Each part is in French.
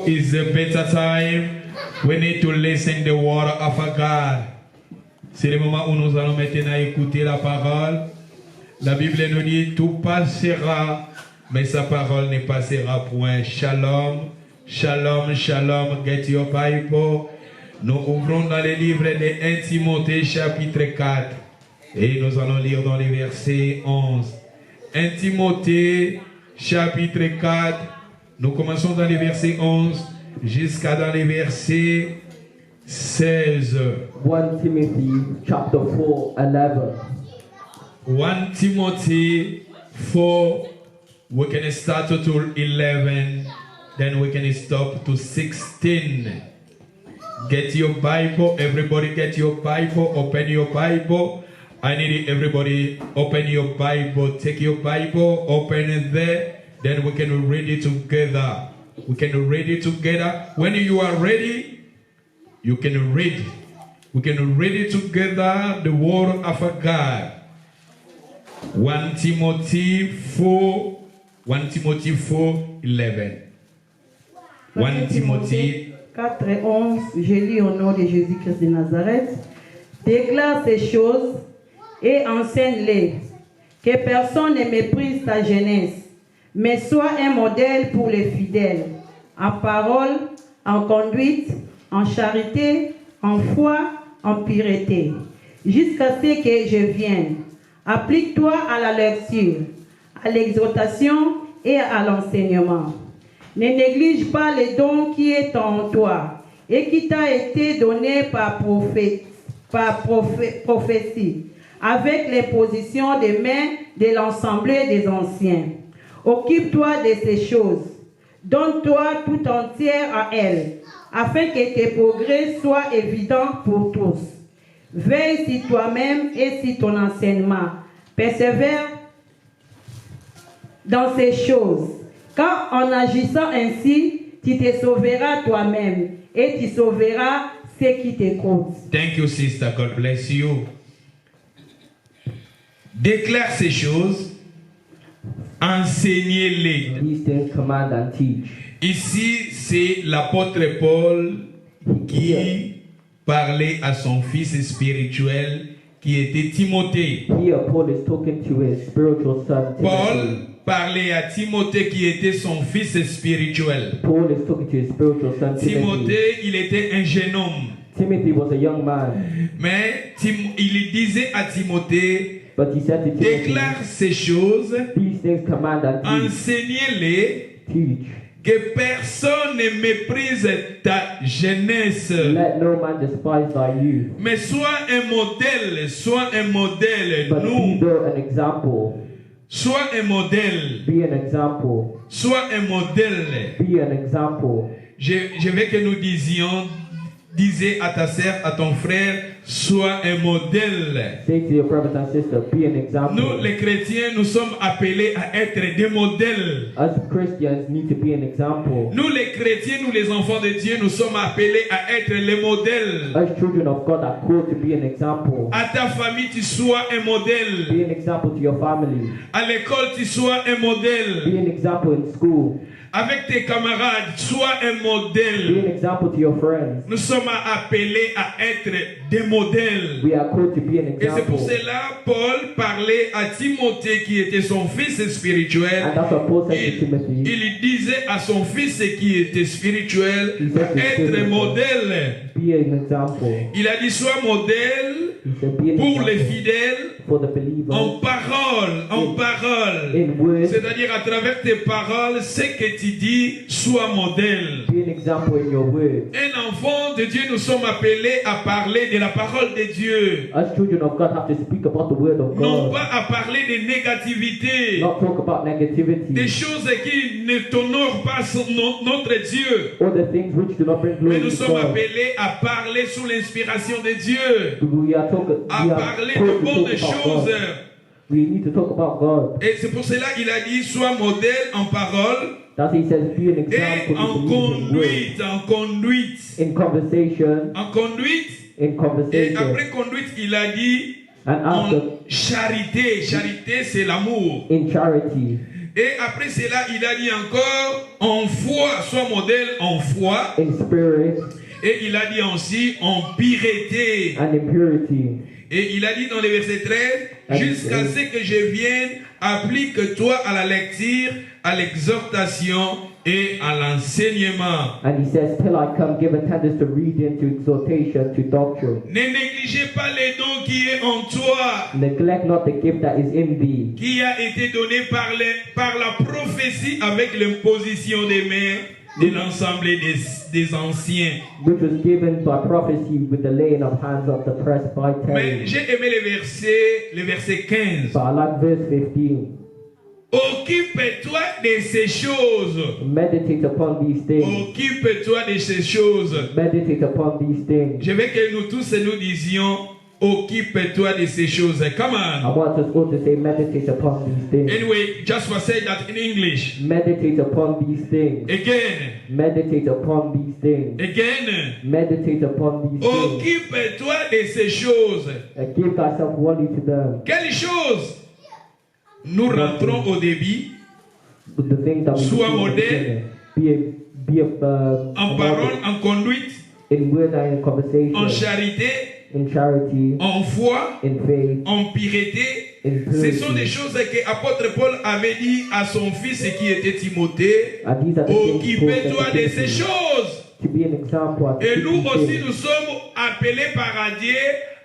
Is a better time. We need to listen the word of God. C'est le moment où nous allons maintenant écouter la parole. La Bible nous dit tout passera, mais sa parole ne passera point. Shalom, shalom, shalom. Get your Bible. Nous ouvrons dans le livre de 1 Timothée chapitre 4 et nous allons lire dans les versets 11. 1 Timothée chapitre 4, nous commençons dans les versets 11 jusqu'à dans les versets 16. 1 Timothy chapter 4, 11. 1 Timothy 4, we can start to 11, then we can stop to 16. Get your Bible, everybody get your Bible, open your Bible. I need everybody open your Bible, take your Bible, open it there, then we can read it together. We can read it together. When you are ready, you can read. We can read it together, the word of God. 1 Timothy 4, 1 Timothy 4, 11. 1 Timothy 4 et 11, je lis au nom de Jésus-Christ de Nazareth. Déclare ces choses et enseigne-les. Que personne ne méprise ta jeunesse, mais sois un modèle pour les fidèles, en parole, en conduite, en charité, en foi, en pureté, jusqu'à ce que je vienne. Applique-toi à la lecture, à l'exhortation et à l'enseignement. Ne néglige pas le don qui est en toi et qui t'a été donné par prophétie, avec l'imposition des mains de l'ensemble des anciens. Occupe-toi de ces choses. Donne-toi tout entière à elles, afin que tes progrès soient évidents pour tous. Veille sur toi-même et sur ton enseignement. Persévère dans ces choses. Car en agissant ainsi, tu te sauveras toi-même et tu sauveras ceux qui t'écoutent. Thank you, sister. God bless you. Déclare ces choses, enseignez-les. These things command and teach. Ici, c'est l'apôtre Paul qui parlait à son fils spirituel qui était Timothée. Here Paul is talking to his spiritual son Timothy. Paul parlait à Timothée qui était son fils spirituel. Paul is talking to his spiritual son Timothy. Timothée, il était un jeune homme. Timothy was a young man, Mais il disait à Timothée, but he said to Timothy, déclare ces choses, these things command and teach. enseignez-les, Teach. que personne ne méprise ta jeunesse. Let no man despise thy youth, Mais sois un modèle, but be nous. thou an example. Sois un modèle, Be an example. sois un modèle. Be an example. Je veux que nous disais à ta sœur, à ton frère, sois un modèle. Say to your brothers and sisters, be an example. Nous, les chrétiens, nous sommes appelés à être des modèles. Us Christians need to be an example. Nous, les chrétiens, nous, les enfants de Dieu, nous sommes appelés à être les modèles. Us children of God are called to be an example. À ta famille, tu sois un modèle. Be an example to your family. À l'école, tu sois un Be modèle. an example in school. Avec tes camarades, sois un Be modèle. an example to your friends. Nous sommes appelés à être des modèles. We are called to be an Et c'est pour example. cela Paul parlait à Timothée qui était son fils spirituel. And that's what Paul said to Timothy. Il disait à son fils qui était spirituel He said to être Timothy, modèle. Be an example. Il a dit sois modèle He said, be an pour les example fidèles for the believers. en parole. In words, C'est-à-dire à travers tes paroles, ce que tu dis, sois modèle. be an example in your words. Un enfant de Dieu, nous sommes appelés à parler de la parole de Dieu. Us children of God have to speak about the word of Non God. pas à parler de négativité, Not talk about des negativity choses qui ne t'honorent pas notre Dieu. or the things which do not bring Mais glory nous to sommes God. appelés à parler sous l'inspiration de Dieu, We are à parler de bonnes choses. We need to talk about God. Et c'est pour cela qu'il a dit sois modèle en parole That he says, be an et example en to believe conduite. in conversation, En conduite. in Et conversation, après conduite, il a dit and after en charité. Charité, c'est l'amour. in charity. Et après cela, il a dit encore en foi, sois modèle en foi. in spirit, Et il a dit aussi en pureté. and in purity. Et il a dit dans le verset 13, jusqu'à ce que je vienne, applique-toi à la lecture, à l'exhortation et à l'enseignement. And he says, till I come, give attendance to reading, to exhortation, to doctrine. Ne négligez pas les dons qui est en toi, Neglect not the gift that is in thee, qui a été donné par la prophétie avec l'imposition des mains de l'ensemble des anciens. which was given by prophecy with the laying of hands of the Mais presbytery. j'ai aimé le verset 15. But I like verse 15. Occupe-toi de ces choses. Meditate upon these things. Occupe-toi de ces choses. Meditate upon these things. Je veux que nous tous nous disions, occupe-toi de ces choses. Come I on. want us all to say, meditate upon these things. Anyway, just for say that in English. Meditate upon these things. Again, Meditate upon these things. again. Meditate upon these things. Occupe-toi de ces choses. And give thyself wholly to them. Quelles choses? Nous rentrons au débit But the things that we Sois do in the modèle. beginning, be en parole, en conduite, in word and in conversation, en charité, in charity, en foi, in faith, en pureté. in Ce purity. sont des choses que l'apôtre Paul avait dit à son fils qui était Timothée. And these are the things Occupez-toi Paul de said ces to Timothy, choses. to be an example. And to Et keep nous these aussi, things. nous sommes appelés par Dieu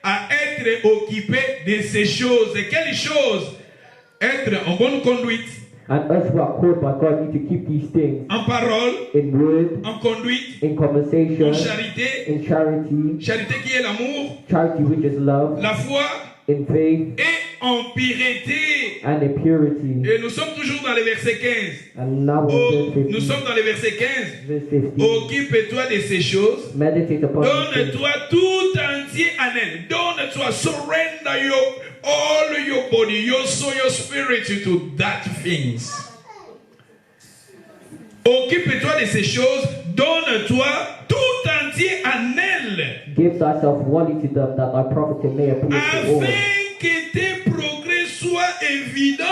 à être occupés de ces choses. Quelles choses? Être en bonne conduite, And us who are called by God need to keep these things en parole, in word, en conduite, in conversation, en charité. in charity, Charité qui est l'amour, charity which is love, la foi in faith, et en pureté. and in purity. Et nous sommes toujours dans le verset 15. And now Oh, in verse nous 15. sommes dans le verset 15. Verse 15. Occupe-toi de ces choses. Meditate upon these things. Donne-toi tout entier à elle. Donne-toi, surrender all your body, your soul, your spirit to that things. Occupe-toi de ces choses. Donne-toi tout entier à elle. Give thyself wholly to them, that thy prophet may appear to all. Afin que tes progrès soient évidents.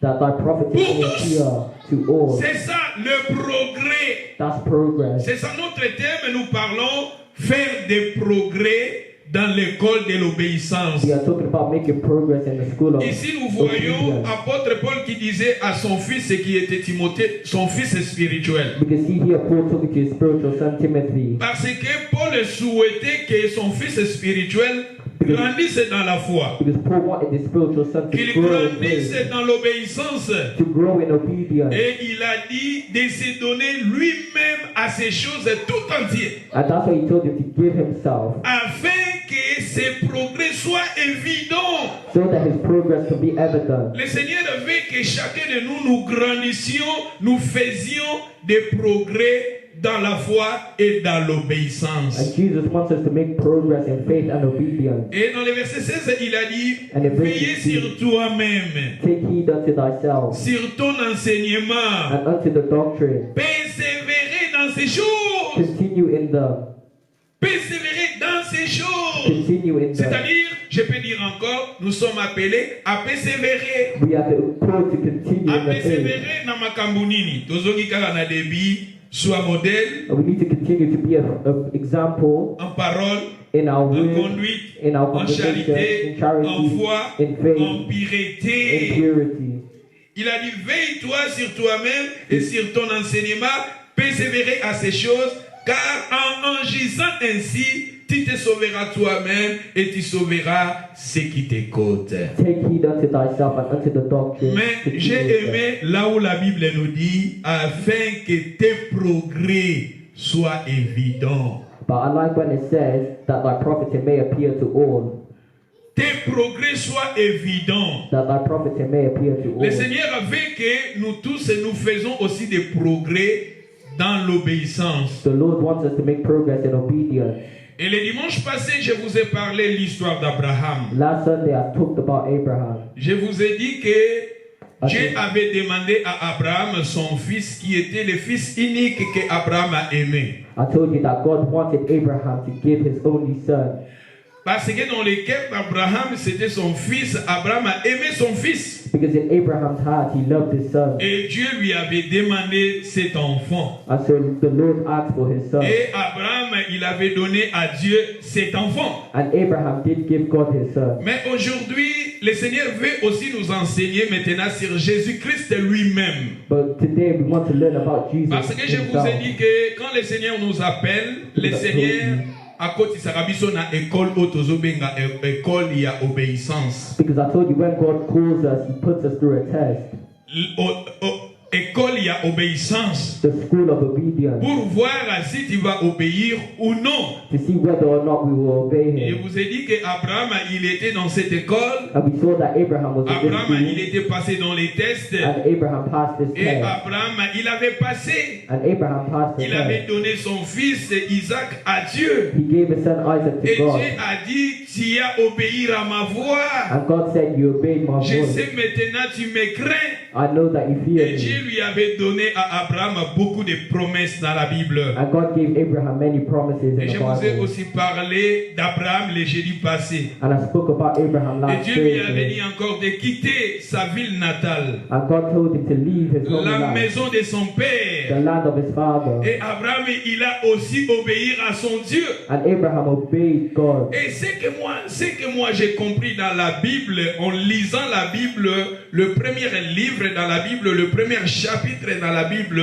That thy prophet may Pour tous. appear to all. C'est ça le progrès. That's progress. C'est ça notre thème. Nous parlons faire des progrès dans l'école de l'obéissance. We are talking about making progress in the school of Ici, nous voyons obedience. apôtre Paul qui disait à son fils qui était Timothée, son fils spirituel. We can see here Paul talking to his spiritual son Timothy. Parce que Paul souhaitait que son fils spirituel grandisse dans la foi, Because Paul wanted his spiritual son to qu'il grow in grandisse faith, dans l'obéissance. to grow in obedience. Et il a dit de se donner lui-même à ces choses tout entier, And that's why he told him to give himself, afin que ses progrès soient évidents. so that his progress can be evident. Le Seigneur veut que chacun de nous grandissions, nous faisions des progrès dans la foi et dans l'obéissance. And Jesus wants us to make progress in faith and obedience. Et dans le verset 16, il a dit, And the verse veillez 16, sur toi-même, take heed unto thyself sur ton enseignement, and unto the doctrine. persévérer dans ces choses, Continue in them. persévérer dans ces choses. Continue in them. C'est-à-dire, je peux dire encore, nous sommes appelés à persévérer. We are called to continue À in the faith. persévérer dans makambo nini. Tozoki kaka na debi, soit modèle, And we need to continue to be an example en parole, in our en word, conduite, in our en conversation, charité, in charity, en foi, in faith, en in pureté. purity. Il a dit, veille-toi sur toi-même et sur ton enseignement, persévérer à ces choses, car en agissant ainsi, tu te sauveras toi-même et tu sauveras ceux qui t'écoutent. Take heed unto thyself and unto the doctrine. Mais Continue j'ai in them. aimé là où la Bible nous dit, afin que tes progrès soient évidents. But I like when it says that thy prophet may appear to all. Tes progrès soient évidents. That thy prophet may appear to all. Le Seigneur veut que nous tous nous faisons aussi des progrès dans l'obéissance. The Lord wants us to make progress in obedience. Et le dimanche passé, je vous ai parlé de l'histoire d'Abraham. Last Sunday I talked about Abraham. Je vous ai dit que Dieu avait demandé à Abraham son fils qui était le fils unique qu'Abraham a aimé. I told you that God wanted Abraham to give his only son. Parce que dans le cœur d'Abraham, c'était son fils. Abraham a aimé son fils. Because in Abraham's heart, he loved his son. Et Dieu lui avait demandé cet enfant. And so the Lord asked for his son. Et Abraham, il avait donné à Dieu cet enfant. And Abraham did give God his son. Mais aujourd'hui, le Seigneur veut aussi nous enseigner maintenant sur Jésus-Christ lui-même. But today we want to learn about Jesus Parce que je vous ai dit que quand le Seigneur nous appelle, le Seigneur à côté sarabiso na école autozobenga école il y a obéissance. Because I told you when God calls us, He puts us through a test. École il y a obéissance. The school of obedience. Pour voir si tu vas obéir ou non. To see whether or not we will obey Et je Him. vous ai dit que Abraham il était dans cette école. And we saw that Abraham was in this Abraham il school. était passé dans les tests. And Abraham passed this Et test. Abraham il avait passé. And Abraham passed the Il avait test. donné son fils Isaac à Dieu. He gave his son Isaac Et to God. Dieu a dit, tu as obéi à ma voix. And God said, you obeyed my Je voice. sais maintenant, tu me crains. I know that you fear Et Dieu me. lui avait donné à Abraham beaucoup de promesses dans la Bible. And God gave Abraham many promises in Et the je vous ai Bible. aussi parlé d'Abraham le jeudi passé. And I spoke about Abraham Et last Dieu lui avait Thursday. dit encore de quitter sa ville natale, And God told him to leave his home la land, maison de son the père. land of his father. Et Abraham, il a aussi obéi à son Dieu. And Abraham obeyed God. Et ce que moi j'ai compris dans la Bible, en lisant la Bible, le premier livre dans la Bible, le premier chapitre dans la Bible,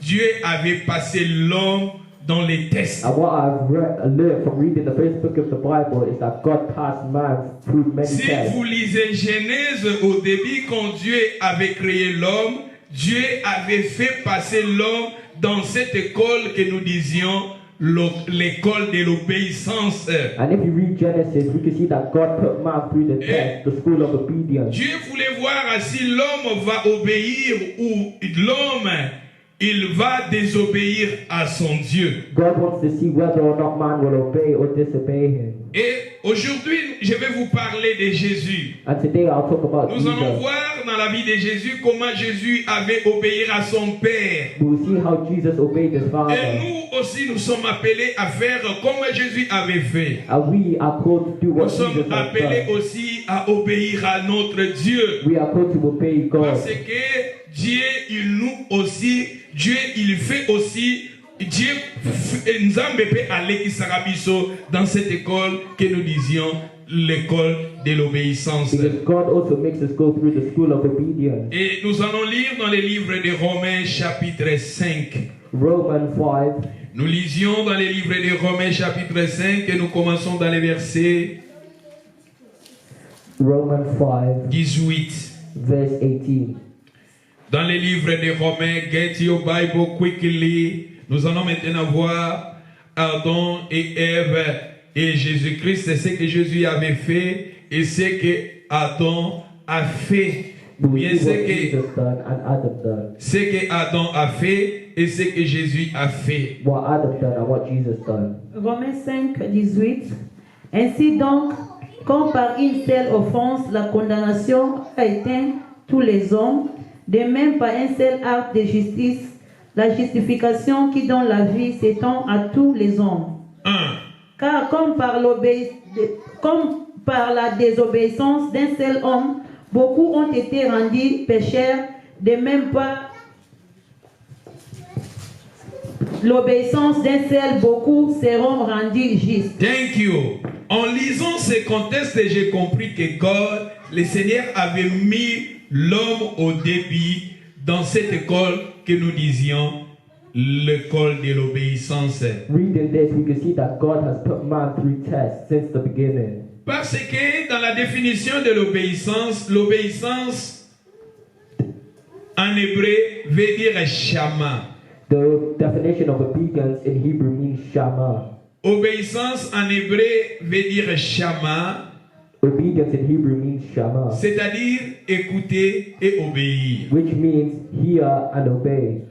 Dieu avait passé l'homme dans les tests. And what learned from reading the first book of the Bible is that God passed man through many Si tests. vous lisez Genèse au début, quand Dieu avait créé l'homme, Dieu avait fait passer l'homme dans cette école que nous disions l'école de l'obéissance. And if you read Genesis, we can see that God put man through the test, the school of obedience. Dieu voulait voir si l'homme va obéir ou l'homme il va désobéir à son Dieu. God wants to see whether or not man will obey or disobey him. Et aujourd'hui, je vais vous parler de Jésus. And today I'll talk about Nous allons Jesus. voir dans la vie de Jésus comment Jésus avait obéi à son Père. We will see how Jesus obeyed his Et Father. nous aussi, nous sommes appelés à faire comme Jésus avait fait. And we are called to do Nous what sommes Jesus has appelés done. aussi à obéir à notre Dieu. We are called to obey God. Parce que Dieu, il fait aussi, Dieu, Nzambe peut aller qui sera biso dans cette école que nous disions l'école de l'obéissance. Because God also makes us go through the school of obedience. Et nous allons lire dans les livres de Romains chapitre 5. Romans 5. Nous lisions dans les livres de Romains chapitre 5 et nous commençons dans les versets Romans 5, 18. verse 18. Dans les livres de Romains, get your Bible quickly. Nous allons maintenant voir Adam et Ève et Jésus-Christ. C'est ce que Jésus avait fait et ce que Adam a fait. We Bien will see what Jesus done and Adam done. ce que Adam a fait et ce que Jésus a fait. What Adam done and what Jesus done. Romains 5, 18. Ainsi donc, comme par une seule offense, la condamnation a éteint tous les hommes, de même par un seul acte de justice, la justification qui donne la vie s'étend à tous les hommes. 1. Car comme par la désobéissance d'un seul homme, beaucoup ont été rendus pécheurs, de même par l'obéissance d'un seul, beaucoup seront rendus justes. Thank you. En lisant ce contexte, j'ai compris que God, le Seigneur, avait mis l'homme au début dans cette école que nous disions l'école de l'obéissance. Reading this, we can see that God has put man through tests since the beginning. Parce que dans la définition de l'obéissance en hébreu veut dire shama. The definition of obedience in Hebrew means shama. Obéissance en hébreu veut dire shama, Obedience in Hebrew means shama, c'est-à-dire écouter et obéir. which means hear and obey.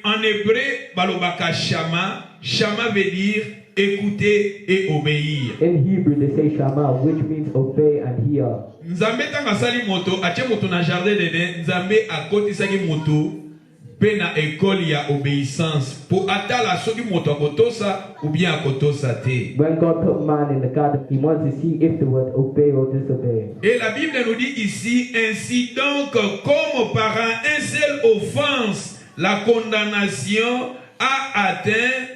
En hébreu, balobaka shama, shama veut dire écouter et obéir. In Hebrew, they say shama, which means obey and hear. Nzambe tanga sali moto, ache moto na jardin de Nzambe akotisaki moto pe na école ya obéissance pour atala soki moto akotosa ou bien akotosa te. When God put man in the garden, He wants to see if they would obey or disobey. Et la Bible nous dit ici, ainsi donc, comme par un seul offense, la condamnation a atteint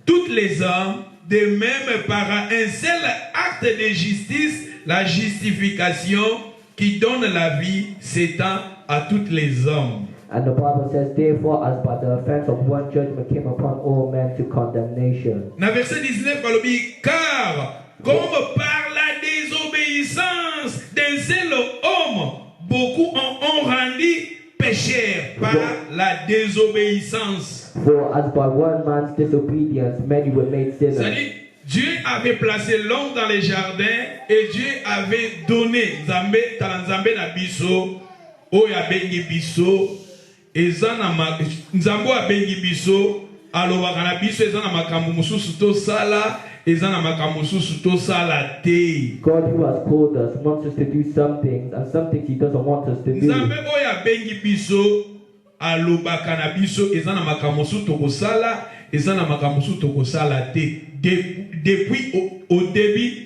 toutes les hommes, de même par un seul acte de justice, la justification qui donne la vie s'étend à tous les hommes. And the Bible says, therefore, as by the offense of one judgment came upon all men to condemnation. Dans verset 19, par le dit, car comme par la désobéissance d'un seul homme, beaucoup ont rendu pécheurs par la désobéissance. For as by one man's disobedience many were made sinners. C'est-à-dire, Dieu avait placé l'homme dans les jardins et Dieu avait donné Nzambe talanzambe na biso oyo abengi biso eza na Nzambe abengi biso alobaka na biso eza na makambo mosusu tosala eza na makambo mosusu tosala te. God who has called us wants us to do some things, and some things He doesn't want us to do. Nzambe oyo abengi biso alobaka na biso eza na makambo mosusu tokosala eza na makambo mosusu tokosala te depuis au début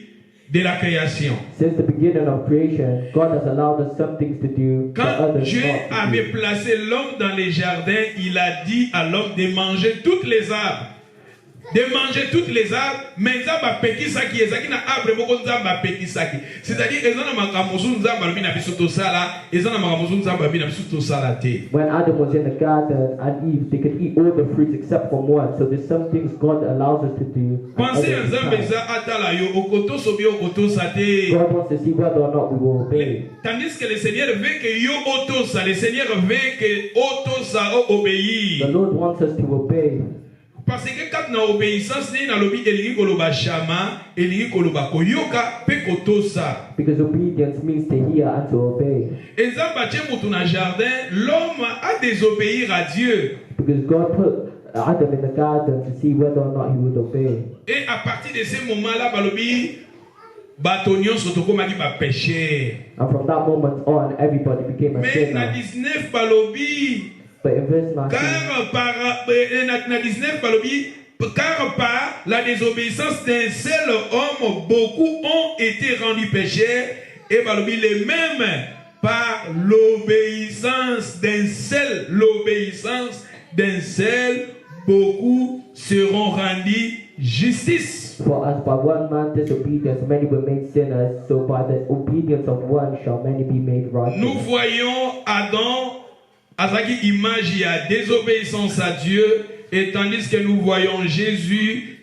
de la création. Since the beginning of creation, God has allowed us some things to do, but Quand others Dieu not to avait do. placé l'homme dans les jardins, il a dit à l'homme de manger toutes les arbres. De manger toutes les arbres, mais Nzamba pekisaki ezaki na arbre moko Nzamba pekisaki. C'est-à-dire ezana makambo mosusu Nzamba lobi na biso tosala, ezana makambo mosusu Nzamba lobi na biso tosala te. When Adam was in the garden and Eve, they could eat all the fruits except from one. So there's some things God allows us to do. and Pensez à others Nzamba can't. eza atala yo okotoso bi okotosa te. God wants to see whether or not we will obey. Tandis que le Seigneur veut que yo otosa, le Seigneur veut que otosa o obéir. The Lord wants us to obey. Parce que quand na obéissance ni na lobi elingi koloba shama, elingi koloba koyoka pe kotosa. Because obedience means to hear and to obey. Nzamba tie mutu na jardin, l'homme a désobéir à Dieu. Because God put Adam in the garden to see whether or not he would obey. Et à partir de ce moment-là, balobi bato nyonso tokomaki ba péché. And from that moment on, everybody became a Mais na sinner. 19 balobi But in verse 19, car par na 19 balobi car par la désobéissance d'un seul homme, beaucoup ont été rendus pécheurs et balobi les mêmes par l'obéissance d'un seul, beaucoup seront rendus justice. for as by one man's disobedience many were made sinners, so by the obedience of one shall many be made righteous. Nous voyons Adam azaki image ya désobéissance à Dieu, et tandis que nous voyons Jésus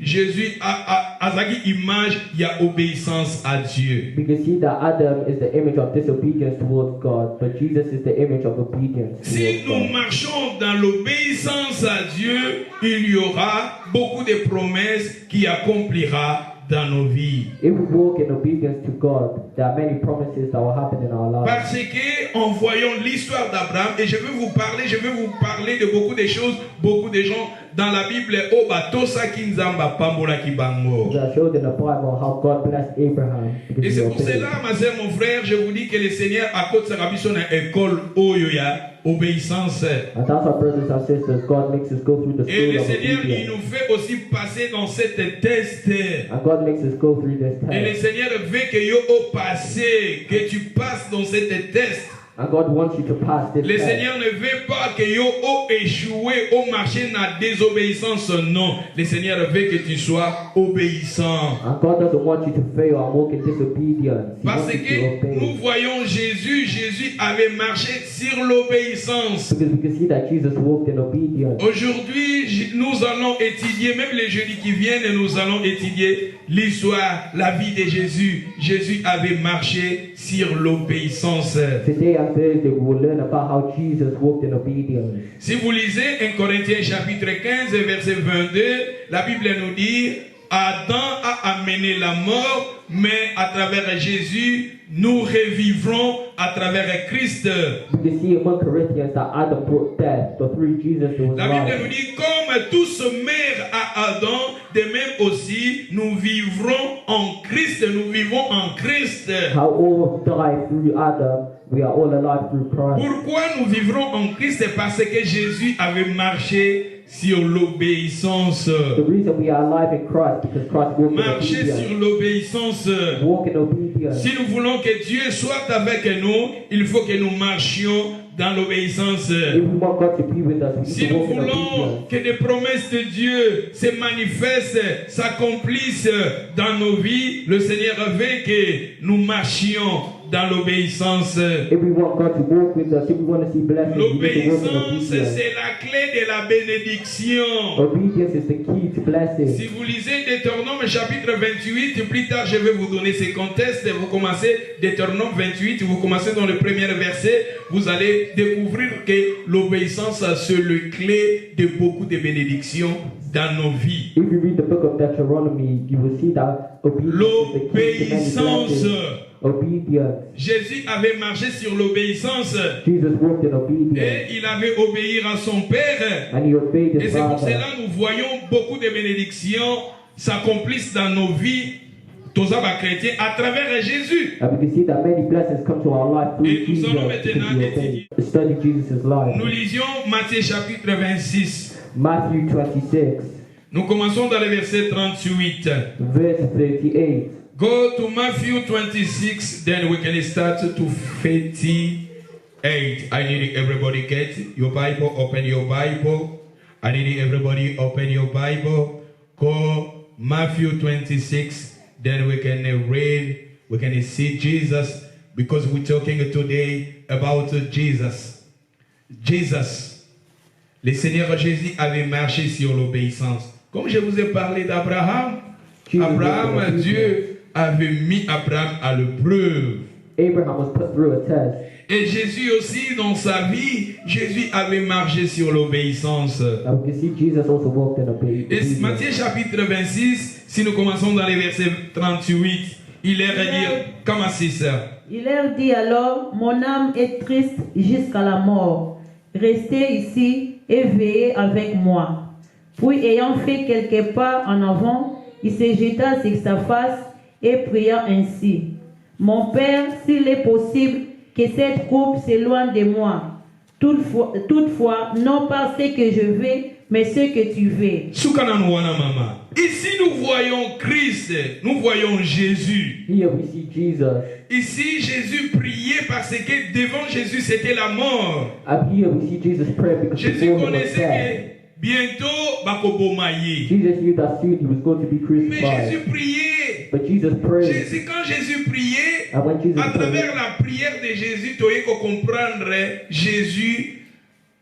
azaki image ya obéissance à Dieu. We can see that Adam is the image of disobedience towards God, but Jesus is the image of obedience Si towards nous God. marchons dans l'obéissance à Dieu, il y aura beaucoup de promesses qui accomplira dans nos vies. If we walk in obedience to God, there are many promises that will happen in our lives. Parce que en voyant l'histoire d'Abraham, et je vais vous parler de beaucoup de choses, beaucoup de gens dans la Bible, oh batosa kinzamba pambola kibango. We are showed in the Bible how God blessed Abraham. because Et he c'est pour obeyed. cela, ma soeur, mon frère, je vous dis que le Seigneur a côté sa mission dans l'école Oyoya, obéissance. And that's our brothers and sisters. God makes us go through the Et school le of Seigneur, il obedience. nous fait aussi passer dans cette test. And God makes us go through this Et le test. Seigneur veut que yo au passé, que tu passes dans cette test. And God wants you to pass this Le test. Seigneur ne veut pas que yo au échoué, au marché dans la désobéissance. Non. Le Seigneur veut que tu sois obéissant. And God doesn't want you to fail and walk in disobedience. He Parce wants you to que nous obey. voyons Jésus avait marché sur l'obéissance. Because we can see that Jesus walked in obedience. Aujourd'hui, nous allons étudier, même les jeudis qui viennent, nous allons étudier l'histoire, la vie de Jésus. Jésus avait marché sur l'obéissance. Today and Thursday, we will learn about how Jesus walked in obedience. Si vous lisez 1 Corinthiens chapitre 15, verset 22, la Bible nous dit, Adam a amené la mort, mais à travers Jésus, nous revivrons à travers Christ. We can see in 1 Corinthians that Adam brought death, but through Jesus there was La Bible nous life. dit, comme tous meurent à Adam, de même aussi, nous vivrons en Christ, nous vivons en Christ. How all died through Adam, we are all alive through Christ. Pourquoi nous vivrons en Christ? Parce que Jésus avait marché sur l'obéissance. The reason we are alive in Christ because Christ walked in Marcher sur obedience. l'obéissance. Walk in obedience. Si nous voulons que Dieu soit avec nous, il faut que nous marchions dans l'obéissance. If we want God to be with us, we Si need to nous walk in voulons obedience. que les promesses de Dieu se manifestent, s'accomplissent dans nos vies, le Seigneur veut que nous marchions dans l'obéissance. If we want God to walk with us, if we want to see blessings, we need to walk in L'obéissance, obedience. c'est la clé de la bénédiction. Obedience is the key to blessing. Si vous lisez Deutéronome chapitre 28, plus tard je vais vous donner ces contextes. Vous commencez Deutéronome 28, vous commencez dans le premier verset, vous allez découvrir que l'obéissance c'est le clé de beaucoup de bénédictions dans nos vies. If you read the book of Deuteronomy, you will see that obedience is the key to many L'obéissance. blessings. Obedience. Jésus avait marché sur l'obéissance Jesus walked in obedience, et il avait obéi à son Père. and he obeyed Et his c'est pour father. cela que nous voyons beaucoup de bénédictions s'accomplissent dans nos vies, tous les chrétiens, à travers Jésus. And we can see that many blessings come to our life through Et nous Jesus. allons To maintenant be étudier. obeyed. Study Jesus' life. Nous lisions Matthieu chapitre 26. Matthew 26, Nous commençons dans le verset 38. verse 38. Go to Matthew 26, then we can start to 58. I need everybody get your Bible, open your Bible. I need everybody open your Bible. Go Matthew 26, then we can read, we can see Jesus, because we're talking today about Jesus. Jesus. Le Seigneur Jésus avait marché sur l'obéissance. Comme je vous ai parlé d'Abraham, Abraham, Dieu avait mis Abraham à l'épreuve. Abraham was put through a test. Et Jésus aussi, dans sa vie, Jésus avait marché sur l'obéissance. And we can see Jesus also walked in Et obedience. Matthieu chapitre 26, si nous commençons dans les versets 38, il leur dit, comme ainsi ça. Il leur dit alors, mon âme est triste jusqu'à la mort. Restez ici et veillez avec moi. Puis ayant fait quelques pas en avant, il se jeta sur sa face et pria ainsi. Mon Père, s'il est possible que cette coupe s'éloigne de moi. Toutefois, non pas ce que je veux, mais ce que tu veux. Sukananwana mama. Ici nous voyons Christ, nous voyons Jésus. Here we see Jesus. Ici Jésus priait parce que devant Jésus c'était la mort. And here we see Jesus pray because Jésus before him was connaissait death. que bientôt bakobomaye. Jesus knew that soon he was going to be Mais crucified. Jésus priait. But Jesus prayed. Jésus, quand Jésus priait, And when Jesus à prayed, travers la prière de Jésus, tu as comprendre Jésus.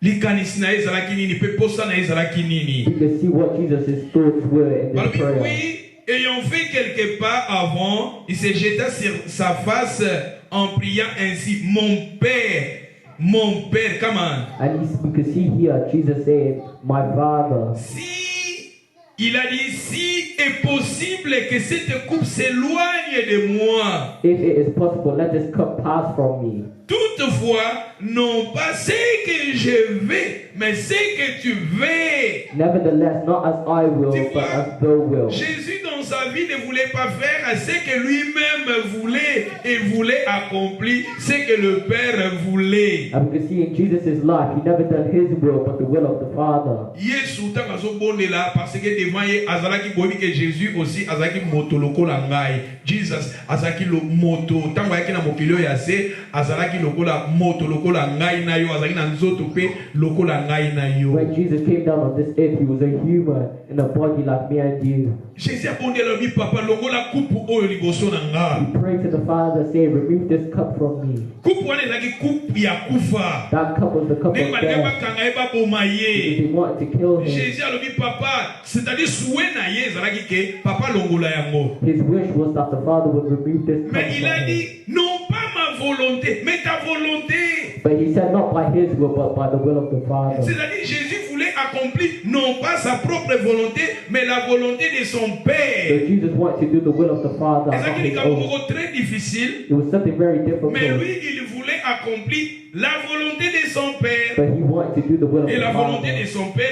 Likanisi na ezalaki nini, pe posa na ezalaki nini. we can see what Jesus' thoughts were in this Balobi, prayer. oui, ayant fait quelques pas avant, il se jeta sur sa face en priant ainsi, mon Père, comment? And we can see here Jesus saying, my Father. Si, il a dit, si est possible que cette coupe s'éloigne de moi, If it is possible, let this cup pass from me. toutefois, non pas ce que je veux, mais ce que tu veux. Nevertheless, not as I will, Tu but vois, as thou wilt. Jésus dans sa vie ne voulait pas faire ce que lui-même voulait et voulait accomplir ce que le Père voulait. And we can see in Jesus' life, he never done his will, but the will of the Father. Yesu ntango azobondela parce que devant ye azalaki boyebi que Jésus aussi azalaki moto lokola ngai. Jesus azalaki lo moto ntango ayaki na mokili oyo ya se azalaki lokola moto lokola ngai na yo azalaki na nzoto mpe lokola ngai na yo. When Jesus came down on this earth, he was a human in a body like me and you. Jésus abondela lobi papa longola kupu oyo liboso na nga. He prayed to the Father, saying, remove this cup from me. Kupu wana ezalaki kupu ya kufa. That cup was the cup ndenge of balinga death. bakanga ye baboma Because ye. they wanted to kill him. Jésus alobi papa, c'est-à-dire souhait na ye ezalaki ke papa longola yango. His wish was that the Father would remove this cup Mais il a from him. dit, non pas ma volonté, mais ta volonté. But he said not by his will, but by the will of the Father. C'est-à-dire Jésus voulait accomplir accomplit non pas sa propre volonté, mais la volonté de son So Père. Jesus wanted to do the will of the Father, Et ça not qui his est own. très difficile, It was something very difficult, mais lui, il voulait accomplir la volonté de son Père. but he wanted to do the will of Et the la volonté de Father. son Père,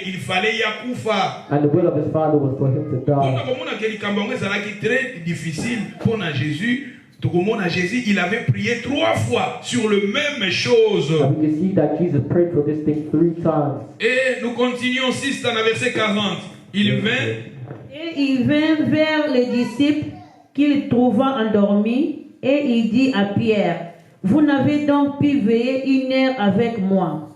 il fallait Yakufa. And the will of his Father was for him to Pour die. c'est très difficile pour Jésus. Tout le monde à Jésus, il avait prié 3 fois sur le même chose. And we can see that Jesus prayed for this thing 3 times. Et nous continuons 6 dans le verset 40. Il vint. Et il vint vers les disciples qu'il trouva endormis, et il dit à Pierre, vous n'avez donc pu veiller 1 heure avec moi.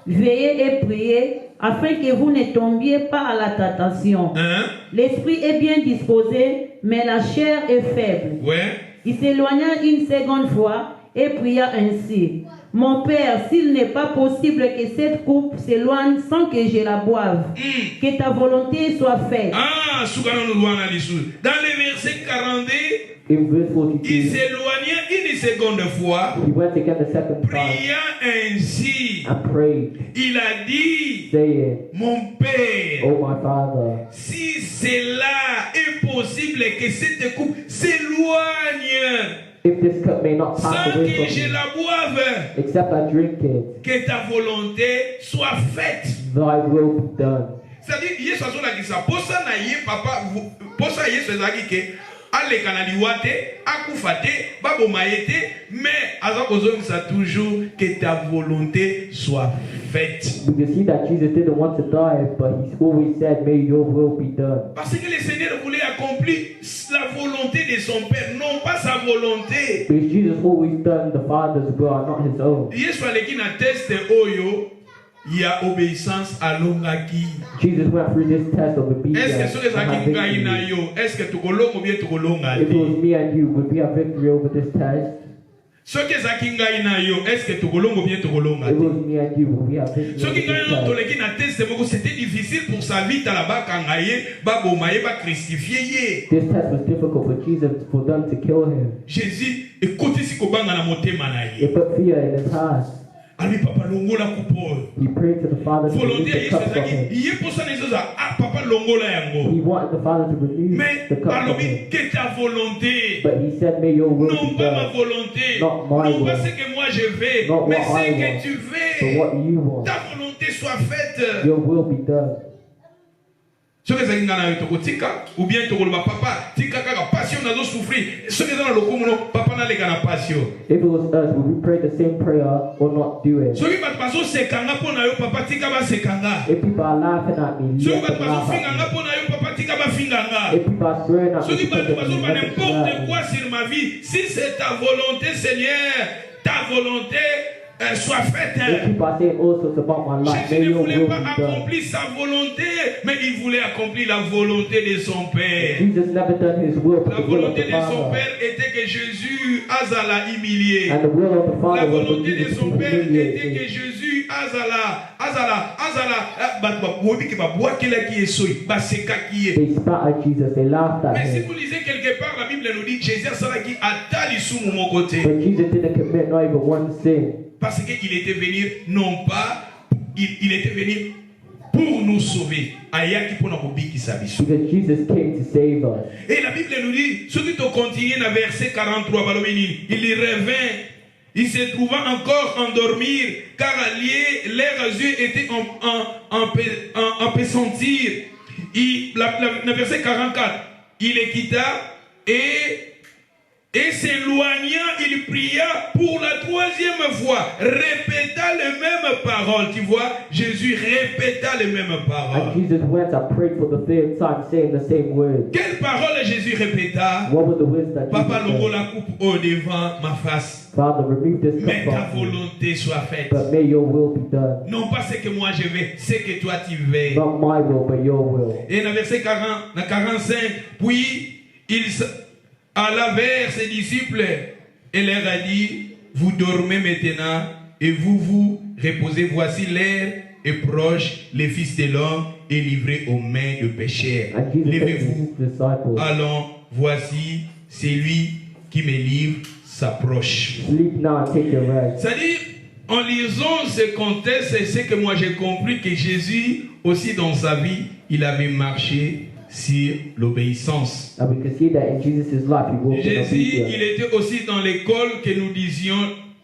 Veillez et priez, afin que vous ne tombiez pas à la tentation. Hein? L'esprit est bien disposé, mais la chair est faible. Ouais. Il s'éloigna une seconde fois et pria ainsi. Mon Père, s'il n'est pas possible que cette coupe s'éloigne sans que je la boive, que ta volonté soit faite. Ah, dans le verset 42, In verse il 42, s'éloigna une seconde fois, he went again the second time pria ainsi. and prayed, Il a dit, saying, mon Père, Oh my Father, si cela est possible que cette coupe s'éloigne if this cup may not pass sans away que from je me, la boive, except I drink it, que ta volonté soit faite. thy will be done. C'est-à-dire, Yesu azolakisa posa na ye papa posa Yesu ezalaki ke aleka na liwa te, akufa te, baboma ye te, mais aza kozongisa toujours que ta volonté soit faite. We can see that Jesus didn't want to die, but he always said, may your will be done. Parce que le Seigneur voulait accomplir la volonté de son Père, non pas sa volonté. Because Jesus always done the Father's will, not his own. Yesu aleki na teste oyo ya obéissance alongaki. Jesus went through this test of obedience. Est-ce que soki and had ezalaki ngai na victory. yo, est-ce que tokolonga ou bien tokolonga If it was te? me and you, would we have victory over this test? Soki ezalaki ngai na yo, est-ce que tokolonga ou bien tokolonga If it te? was me and you, would we have victory over Soki this ngai na test? toleki na teste moko, c'était difficile pour sa vie tala bakanga ye, baboma ye, bacrucifie ye. This test was difficult for Jesus, for them to kill him. Jésus ekotisi kobanga na motema na ye. It put fear in his heart. Albi papa longola kupo. He prayed to the Father to Volonté remove ya the Yesu cup from ezalaki, him. ye posa na ezoza, ah papa longola yango. He wanted the Father to remove Mais the cup from alobi him. que ta volonté, But he said, may your will non be pas ma done. volonté, Not my non pas will. ce que moi je veux, Not mais what ce I que want. tu But veux. what you want, Ta volonté soit faite. your will be done. Soki ezalaki ngai na yo tokotika ou bien tokoloba papa tika kaka passion nazo souffrir. Soki eza na lokumu no papa naleka na passion. If it was us, would we pray the same prayer or not do it? Soki bato bazosekanga mpo na yo papa tika basekanga. If people are laughing at me, Soki let bato them laugh bazofinganga at me. mpo na yo papa tika bafinganga. If people are swearing at me, Soki because bato of me, bazoloba let them swear n'importe at me. quoi sur ma vie, si c'est ta volonté Seigneur, ta volonté soit faite. If people are saying all sorts about my life, Jésus may ne your voulait will pas be done. accomplir sa volonté, mais il voulait accomplir la volonté de son Père. Jesus never done his will, but La the will of volonté the de son Father. Père était que Jésus azala humilié. And the will of the La Father was for volonté de Jesus son to be Père était que humiliated. Jésus azala, qui va boire qu'il a qui est soi, baseka qui est. They spat at Jesus, they laughed at Mais si him. vous lisez quelque part, la Bible nous dit Jésus azala qui atali sous mon côté. But Jesus didn't commit not even one sin. Parce qu'il était venu, non pas, il était venu pour nous sauver. Ayaki pour nous biki sabiso. Because Jesus came to save us. Et la Bible nous dit, ce qui te continue dans verset 43, il y revint, il se trouva encore endormir, car leurs yeux étaient en pessentir. Le verset 44, il les quitta et s'éloigna, il pria pour la 3e fois, répéta les mêmes paroles. Tu vois, Jésus répéta les mêmes And paroles. Jesus went and prayed for the 3rd time, saying the same words. Quelles paroles Jésus répéta? What were the words that Papa, Jesus longo said? la coupe au devant ma face. Father, remove this Mais cup ta from me, volonté soit faite. but may your will be done. Non pas ce que moi je veux, ce que toi tu veux. Not my will, but your will. Et dans verset 40, dans 45, puis il alla vers ses disciples et leur a dit, vous dormez maintenant et vous vous reposez. Voici l'heure est proche, le Fils de l'homme est livré aux mains de pécheurs. And Jesus said to Levez-vous, his disciples, allons, voici celui qui me livre s'approche. sleep now and take your rest. C'est-à-dire, En lisant ce contexte, c'est ce que moi j'ai compris que Jésus, aussi dans sa vie, il avait marché sur l'obéissance. And we can see that in Jesus' life, he walked in Jésus, il obedience. était aussi dans l'école que nous disions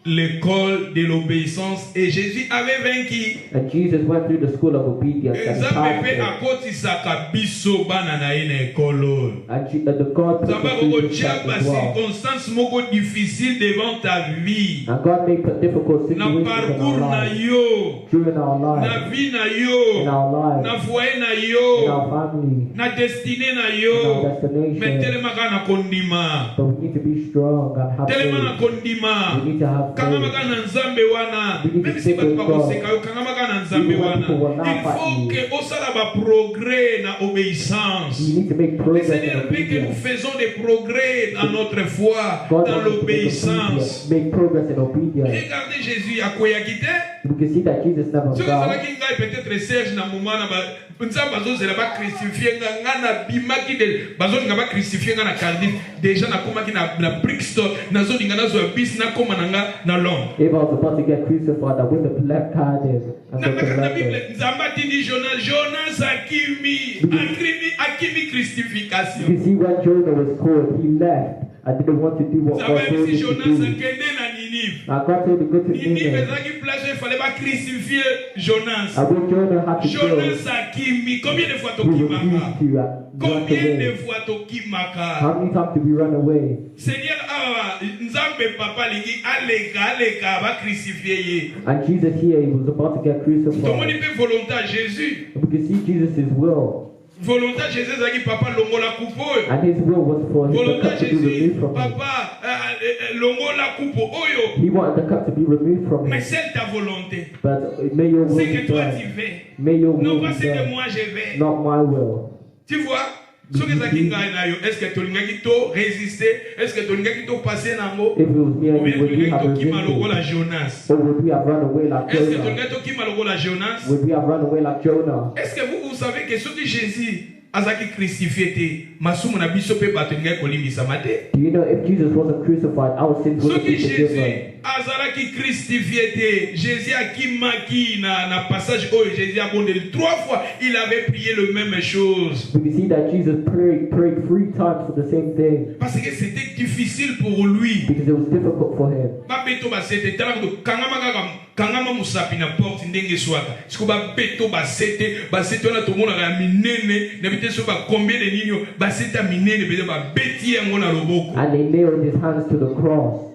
l'école de l'obéissance et Jésus avait vaincu. And Jesus went through the school of obedience and he Nzambe passed pe it. akotisaka biso bana na ye na ekolo oyo. And the God put Nzambe us through this akokotia test ba as well. circonstance moko difficile devant ta vie. And God may put difficult Na situations in parcours our na lives, yo, during our na lives, vie na in yo, our na lives, foyer na in yo, our family, na destinée na in yo. our destination. Mais telemaka na kondima. But we need to be strong and have Telema na faith. kondima. We need to have Kanga faith. maka na nzambe wana. Même si bato bakoseka yo, kanga maka na nzambe wana. Il faut que osala ba progrès na obéissance. You need to make Le progress in Seigneur veut que nous obedience. faisons des progrès dans notre foi, God dans wants us to l'obéissance. make progress in obedience. Regardez Jésus à Koyakite. We can see that Jesus never Ce que fell. ça va peut-être Serge na moment na ba nzambe azozela ba crucifier nga na bimaki de bazolinga ba crucifier nga na Cardiff déjà na komaki na Brixton nazolinga nazo bis na koma nanga na Londres. If I was about to get crucified, I would have left Cardiff and Na go to na Bible London. nzambe atindi Jonas akimi You christification. can see when Jonah was called, he left. I didn't want to do what God Nzambe told si me to Jonas do. akende na Ninive. Now God told me to go to Ninive Nineveh. ezaki place il fallait pas crucifier Jonas. I think Jonah had to go. Jonas akimi combien de fois He tokimaka? refused to run Combien de away. fois tokimaka? How many times did we run away? Seigneur awa nzambe papa lingi aleka ba crucifier ye. And Jesus here, he was about to get Tomoni crucified. pe volonté à Jésus. And we can see Jesus' will. Volonté à Jésus ezaki papa longola kupo. And his will was for his Volonté à cup to be Jésus removed from him. papa longola kupo oyo. He wanted the cup to be removed from Mais him. c'est ta volonté. But may your will C'est be que toi tu done. veux. May your Non will pas be ce que done. moi je vais. Not my will. Tu vois? Soki ezaki ngai na yo, est-ce que tolingaki to résister? Est-ce que tolingaki to passer nango? If it was me Ou and bien you, would we tolingaki have to kima resisted? lokola Jonas? Or would we have run away like Est-ce que Jonah? tolingaki to kima lokola Jonas? Would we have run away like Jonah? Est-ce que vous savez que soki Jésus azaki crucifié te, masumu na biso pe bato ngai kolimbisama te? Do you know if Jesus wasn't crucified, our sins wouldn't Soki be forgiven? Jésus azalaki crucifié te, Jésus akimaki na passage oyo Jésus a bondeli 3 fois, il avait prié le même chose. We can see that Jesus prayed 3 times for the same thing Parce que c'était difficile pour lui. because it was difficult for him. Babeto basete tala ko kangama musapi na porte ndenge swaka. Siko babeto basete wana to mona ya minene na bite so ba combien de nini basete ya minene bede ba beti yango na loboko. And they nailed his hands to the cross.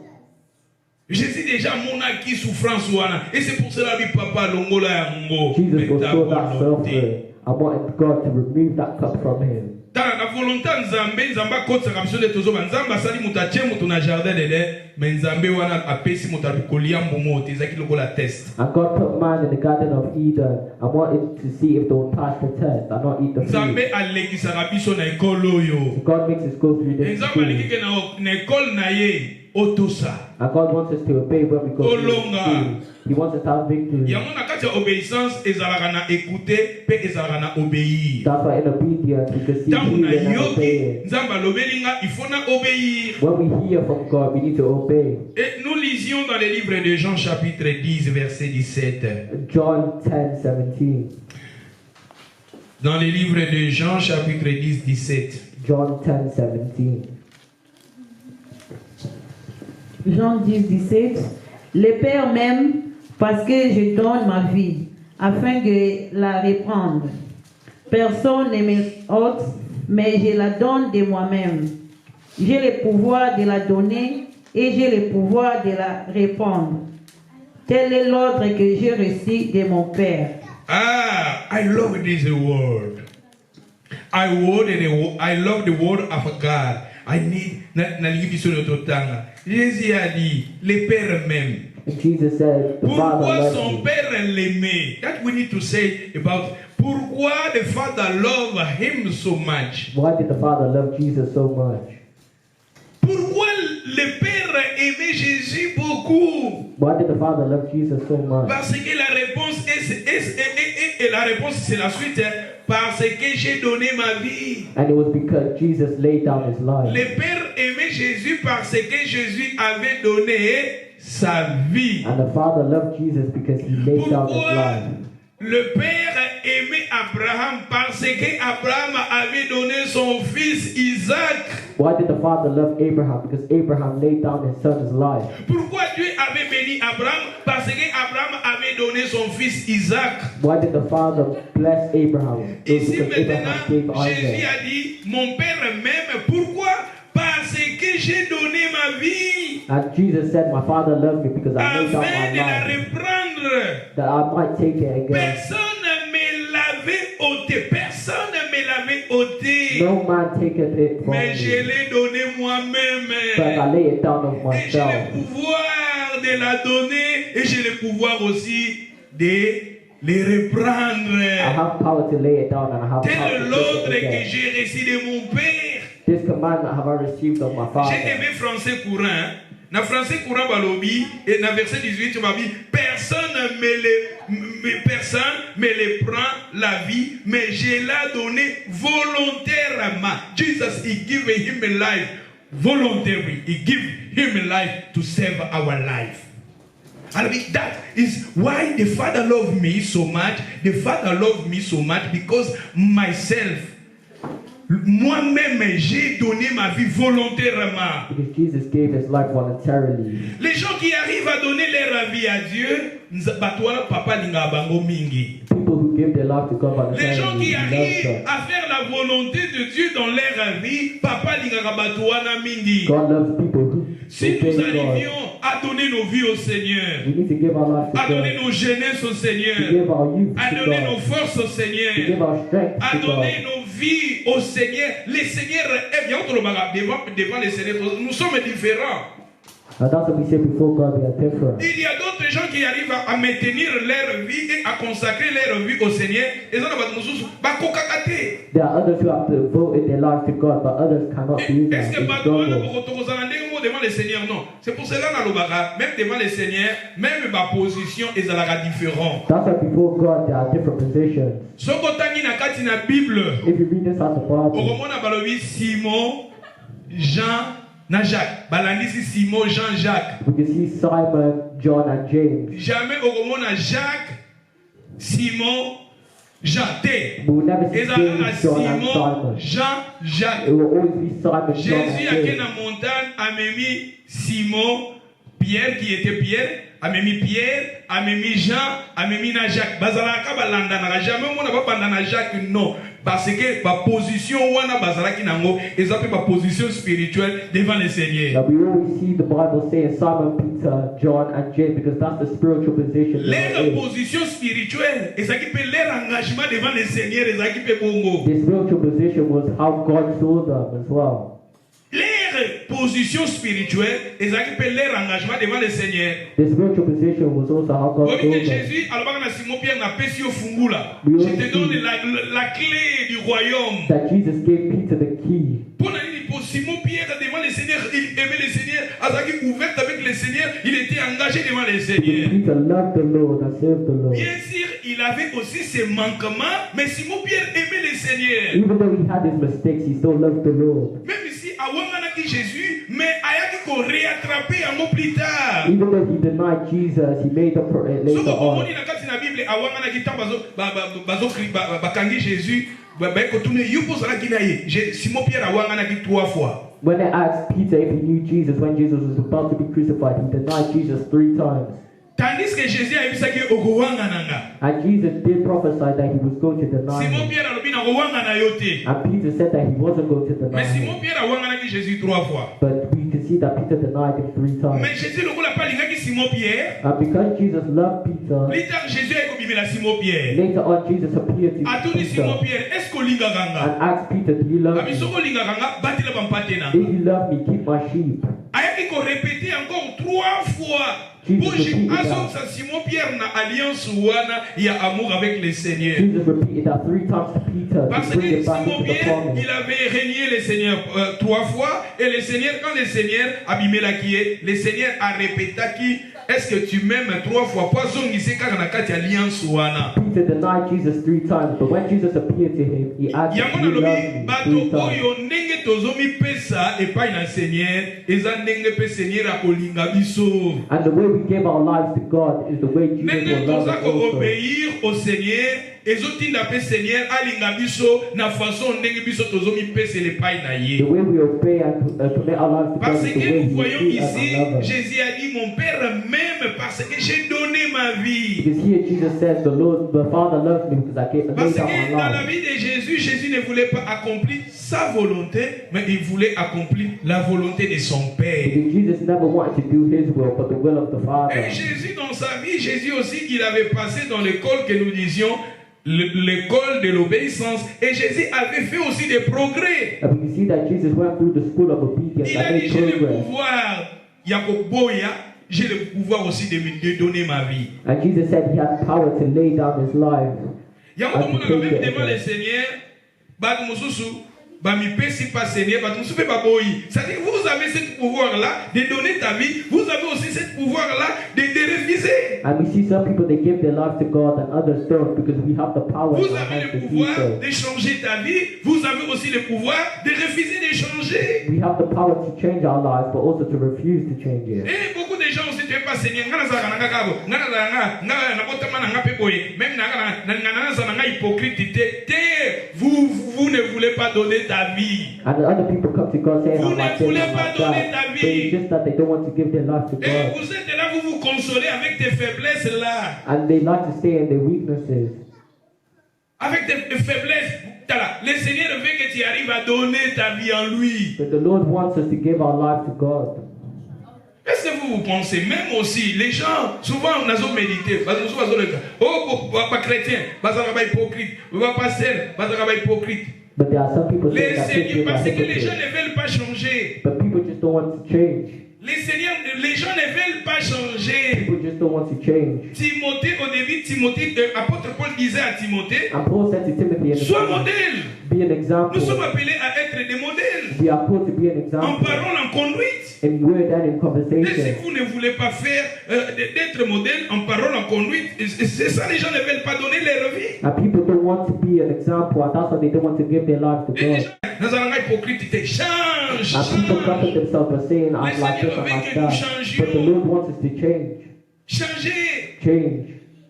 Jésus déjà mona ki souffrance wana et c'est pour cela que papa longola yango. Jesus was ta so that volonté. suffering. I wanted God to remove that cup from him. Tala na volonté nzambe nzamba kotsa kamso de tozo nzamba asali mutache mutu na jardin de lait mais nzambe wana apesi mutu abikolia mbomo te ezaki lokola test. And God put man in the Garden of Eden and wanted to see if they would pass the test and not eat the fruit. Nzambe alekisaka biso na ekolo oyo. God makes us go through this Nzambe school. alekike na ekole na ye otosa. And God wants us to obey when we go through this Olonga. school. He wants us to have victory. Yango na kati ya obéissance ezalaka na écouter pe ezalaka na obéir. That's why in obedience we can see Ntango na healing and yoki obeying. Nzambe alobeli nga il faut na obéir. When we hear from God, we need to obey. Et nous lisions dans le livre de Jean chapitre 10 verset 17. John 10:17. Dans le livre de Jean chapitre 10 17. John 10:17. Jean 10, 17. Le Père m'aime parce que je donne ma vie afin de la reprendre. Personne ne me ôte, mais je la donne de moi-même. J'ai le pouvoir de la donner et j'ai le pouvoir de la reprendre. Tel est l'ordre que j'ai reçu de mon Père. Ah, I love this word. I love the word of God. I need Jésus a dit, le Père m'aime. Jesus said, the Father Pourquoi loves son me. Père l'aimait? That we need to say about pourquoi the Father loved him so much. Why did the Father love Jesus so much? Pourquoi le Père aimait Jésus beaucoup? Why did the Father love Jesus so much? Parce que la réponse est et la réponse c'est la suite, parce que j'ai donné ma vie. And it was because Jesus laid down his life. Le Père aimait Jésus parce que Jésus avait donné sa vie. And the Father loved Jesus because he laid down his Pourquoi life. le Père aimait Abraham? Parce que Abraham avait donné son fils Isaac. Why did the Father love Abraham? Because Abraham laid down his son's life. Pourquoi Dieu avait béni Abraham? Parce que Abraham avait donné son fils Isaac. Why did the Father bless Abraham? It was Ici because Abraham gave maintenant, Jésus Isaac. a dit, mon Père m'aime. Pourquoi? Parce que j'ai donné ma vie And Jesus said, my Father loved me because I laid down afin my de la life, reprendre. that I might take it again. Personne ne me l'avait ôté. Personne ne me l'avait ôté. No man taketh it from Mais je me, l'ai donné but I moi-même. lay it down of Et j'ai myself. le pouvoir de la donner. Et j'ai le pouvoir aussi de les reprendre. I have power to lay it down and I have power Tel to l'ordre take it que again. j'ai reçu de mon Père. This commandment have I received of my J'ai Father. aimé français courant. Hein? Dans français courant, balobi, et dans verset 18, tu m'as dit, personne me les prend la vie, mais je l'ai donné volontairement. Jesus, he gave him a life voluntarily. He gave him a life to save our life. And that is why the Father loved me so much. The Father loved me so much because myself, moi-même, j'ai donné ma vie volontairement. Because Jesus gave his life voluntarily. Les gens qui arrivent à donner leur vie à Dieu, papa linga bango mingi. People who give their life to God Les gens voluntarily, qui he loves arrivent them. à faire la volonté de Dieu dans leur vie, papa linga batuana mingi. God loves people who Si obey nous God. arrivions à donner nos vies au Seigneur, We need to give our life to à donner God. nos jeunesse au To Seigneur, give our youth à to donner nos God. forces au To Seigneur, give our strength à to donner God. nos vies au Seigneur. Les seigneurs, devant les seigneurs, nous sommes différents. And that's what we said before God, we are different. Il y a d'autres gens qui arrivent à maintenir leur vie et à consacrer leur vie au Seigneur. Et ça, There are others who have devoted their life to God, but others cannot do that. est-ce que It's struggle. devant les seigneurs? Non. C'est pour cela que même devant les seigneurs, même ma position est différente. That's why before God, there are different positions. Ce que tu as dans la Bible, If you read this out the Bible, au Simon, Jean, na Jacques. Balandisi Simon, Jean, Jacques. we can see Simon, John, and James. Jamais au Jacques, Simon, Jean. T. We will never see Et James, Simon, John, and Simon. Jean, Jacques. It will always be Simon, John, Jésus a and été James. dans la montagne, a mis Simon, Pierre qui était Pierre, a mis Pierre, a mis Jean, a mis Jacques. Bazalaka balandana, jamais on n'a pas bandana Jacques, non. Parce que ma position wana bazalaki nango, et ça fait ma position spirituelle devant le Seigneur. Now we always see the Bible saying Simon, Peter, John, and James because that's the spiritual position. they Leur were in. position spirituelle, et ça qui fait leur engagement devant le Seigneur, et ça qui fait bongo. Their spiritual position was how God saw them as well. Leur position spirituelle, et ça qui fait leur engagement devant le Seigneur. Their spiritual position was also how God Oui, saw que them. Jésus, alors na Simon Pierre n'a pas si au fungula. Oui, Je te oui. donne la clé du royaume. That Jesus gave Peter the key. Pour Simon Pierre devant le Seigneur, il aimait le Seigneur. Azaki ouvert avec le Seigneur, il était engagé devant le Because Seigneur. Peter loved the Lord and served the Lord. Bien sûr, il avait aussi ses manquements, mais Simon Pierre aimait le Seigneur. Even though he had his mistakes, he still loved the Lord. Même ici, à Wanganaki Jésus, mais Ayaki qu'on réattrapé un mot plus tard. Even though he denied Jesus, he made up for it Ce later qu'on on. dit dans la Bible, à Wanganaki, bakangi Jésus, Simon Pierre a Wanganaki 3 fois. When they asked Peter if he knew Jesus when Jesus was about to be crucified, he denied Jesus 3 times. Tandis que Jésus a dit que Ogowangananga. And Jesus did prophesy that he was going to deny Simon him. Pierre a dit Ogowangana yote. And Peter said that he wasn't going to deny Mais Simon him. Pierre a Wanganaki Jésus 3 fois. But we can see that Peter denied him 3 times. Mais Jésus le pas lingaki Simon Pierre. And because Jesus loved Peter, Plus tard Jésus a kobimela Simon Pierre. later on Jesus appeared to A tout dit Simon Peter Pierre, est-ce que lingakanga? and asked Peter, do you love Abi me? soko lingakanga batila bampatena. If you love me, keep my sheep. Ayaki ko répéter encore 3 fois. Jesus Pour repeated that. ça Simon Pierre na alliance wana ya amour avec le Seigneur. Jesus repeated that 3 times to Peter Parce to bring que it back Simon into the Pierre, promise. il avait régné le Seigneur 3 fois. Et le Seigneur, quand le Seigneur abîmé la qui est, le Seigneur a répété qui est-ce que tu m'aimes 3 fois. Poisson, il sait quand on a 4 alliances. Peter Peter denied Jesus 3 times, but when Jesus appeared to him, he asked, yango "You love nalobi me?" bato 3 times. oyo ndenge tozomipesa epai na Seigneur eza ndenge mpe Seigneur akolinga biso. And the way we give our lives to God is the way Jesus Ndenge will love toza us also. koobéir au Seigneur ezotinda mpe Seigneur alinga biso na façon ndenge biso tozomipesela epai na The ye. way we obey and commit our lives to God Parce is the que way nous we voyons see us ici, and love us. Jésus a dit, mon Père m'aime parce que j'ai donné ma vie. Because here Jesus says, the Father loves me because I laid Parce down que my dans la life. vie de Jésus, Jésus ne voulait pas accomplir sa volonté, mais il voulait accomplir la volonté de son Père. Because Jesus never wanted to do his will, but the will of the Father. Et Jésus, dans sa vie, Jésus aussi, il avait passé dans l'école que nous disions, l'école de l'obéissance. Et Jésus avait fait aussi des progrès. And we can see that Jesus went through the school of obedience Il and a dit, made j'ai le progress. pouvoir, Yakoboya, j'ai le pouvoir aussi de donner ma vie. And Jesus said he had power to lay down his life. Yango komona na même devant le Seigneur, bato mosusu bamipesi pas Seigneur, bato mosusu pe baboyi. C'est-à-dire vous avez ce pouvoir là de donner ta vie, vous avez aussi ce pouvoir là de refuser. And we see some people, they give their life to God and others don't because we have the power Vous in our avez hands le to do pouvoir so. de changer ta vie, vous avez aussi le pouvoir de refuser de changer. We have the power to change our lives but also to refuse to change it. Et beaucoup de gens aussi ne pas Seigneur, ngana za ngana kabo, ngana za ngana na botama na ngape boye, même ngana za ngana hypocrite te, vous ne voulez pas donner ta vie. And the other people come to God saying, Vous I'm ne like this, voulez I'm pas like donner that. ta But vie. it's just that they don't want to give their life to Et God. vous êtes là, vous vous consolez avec tes faiblesses là. And they like to stay in their weaknesses. Avec tes faiblesses. Le Seigneur veut que tu arrives à donner ta vie en lui. But the Lord wants us to give our life to God. Est-ce que vous pensez, même aussi, les gens, souvent on a médité, oh, pas chrétien, pas hypocrite, pas pasteur, pas hypocrite. But there are some people Les saying that Seigneurs, Christians are parce que les gens hypocrites. ne veulent pas changer. But people just don't want to change. Les gens ne veulent pas changer. People just don't want to change. Timothée, au début, apôtre Paul disait à Timothée, And Paul said to Timothy, in the sois Bible, modèle. be an Nous example. sommes appelés à être des modèles. We are called to be an En example parole, en conduite. in word and in Et si conversation. vous ne voulez pas faire d'être modèle en parole, en conduite, c'est ça, les gens ne veulent pas donner leur vie. And people don't want to be an example, and that's why they don't want to give their lives to Et les God. gens, nous allons être hypocrite, change, And people comfort change, themselves by saying, I'm Les like this, Seigneurs I'm veulent like que nous that. changions. But the Lord wants us to change. changer. Change.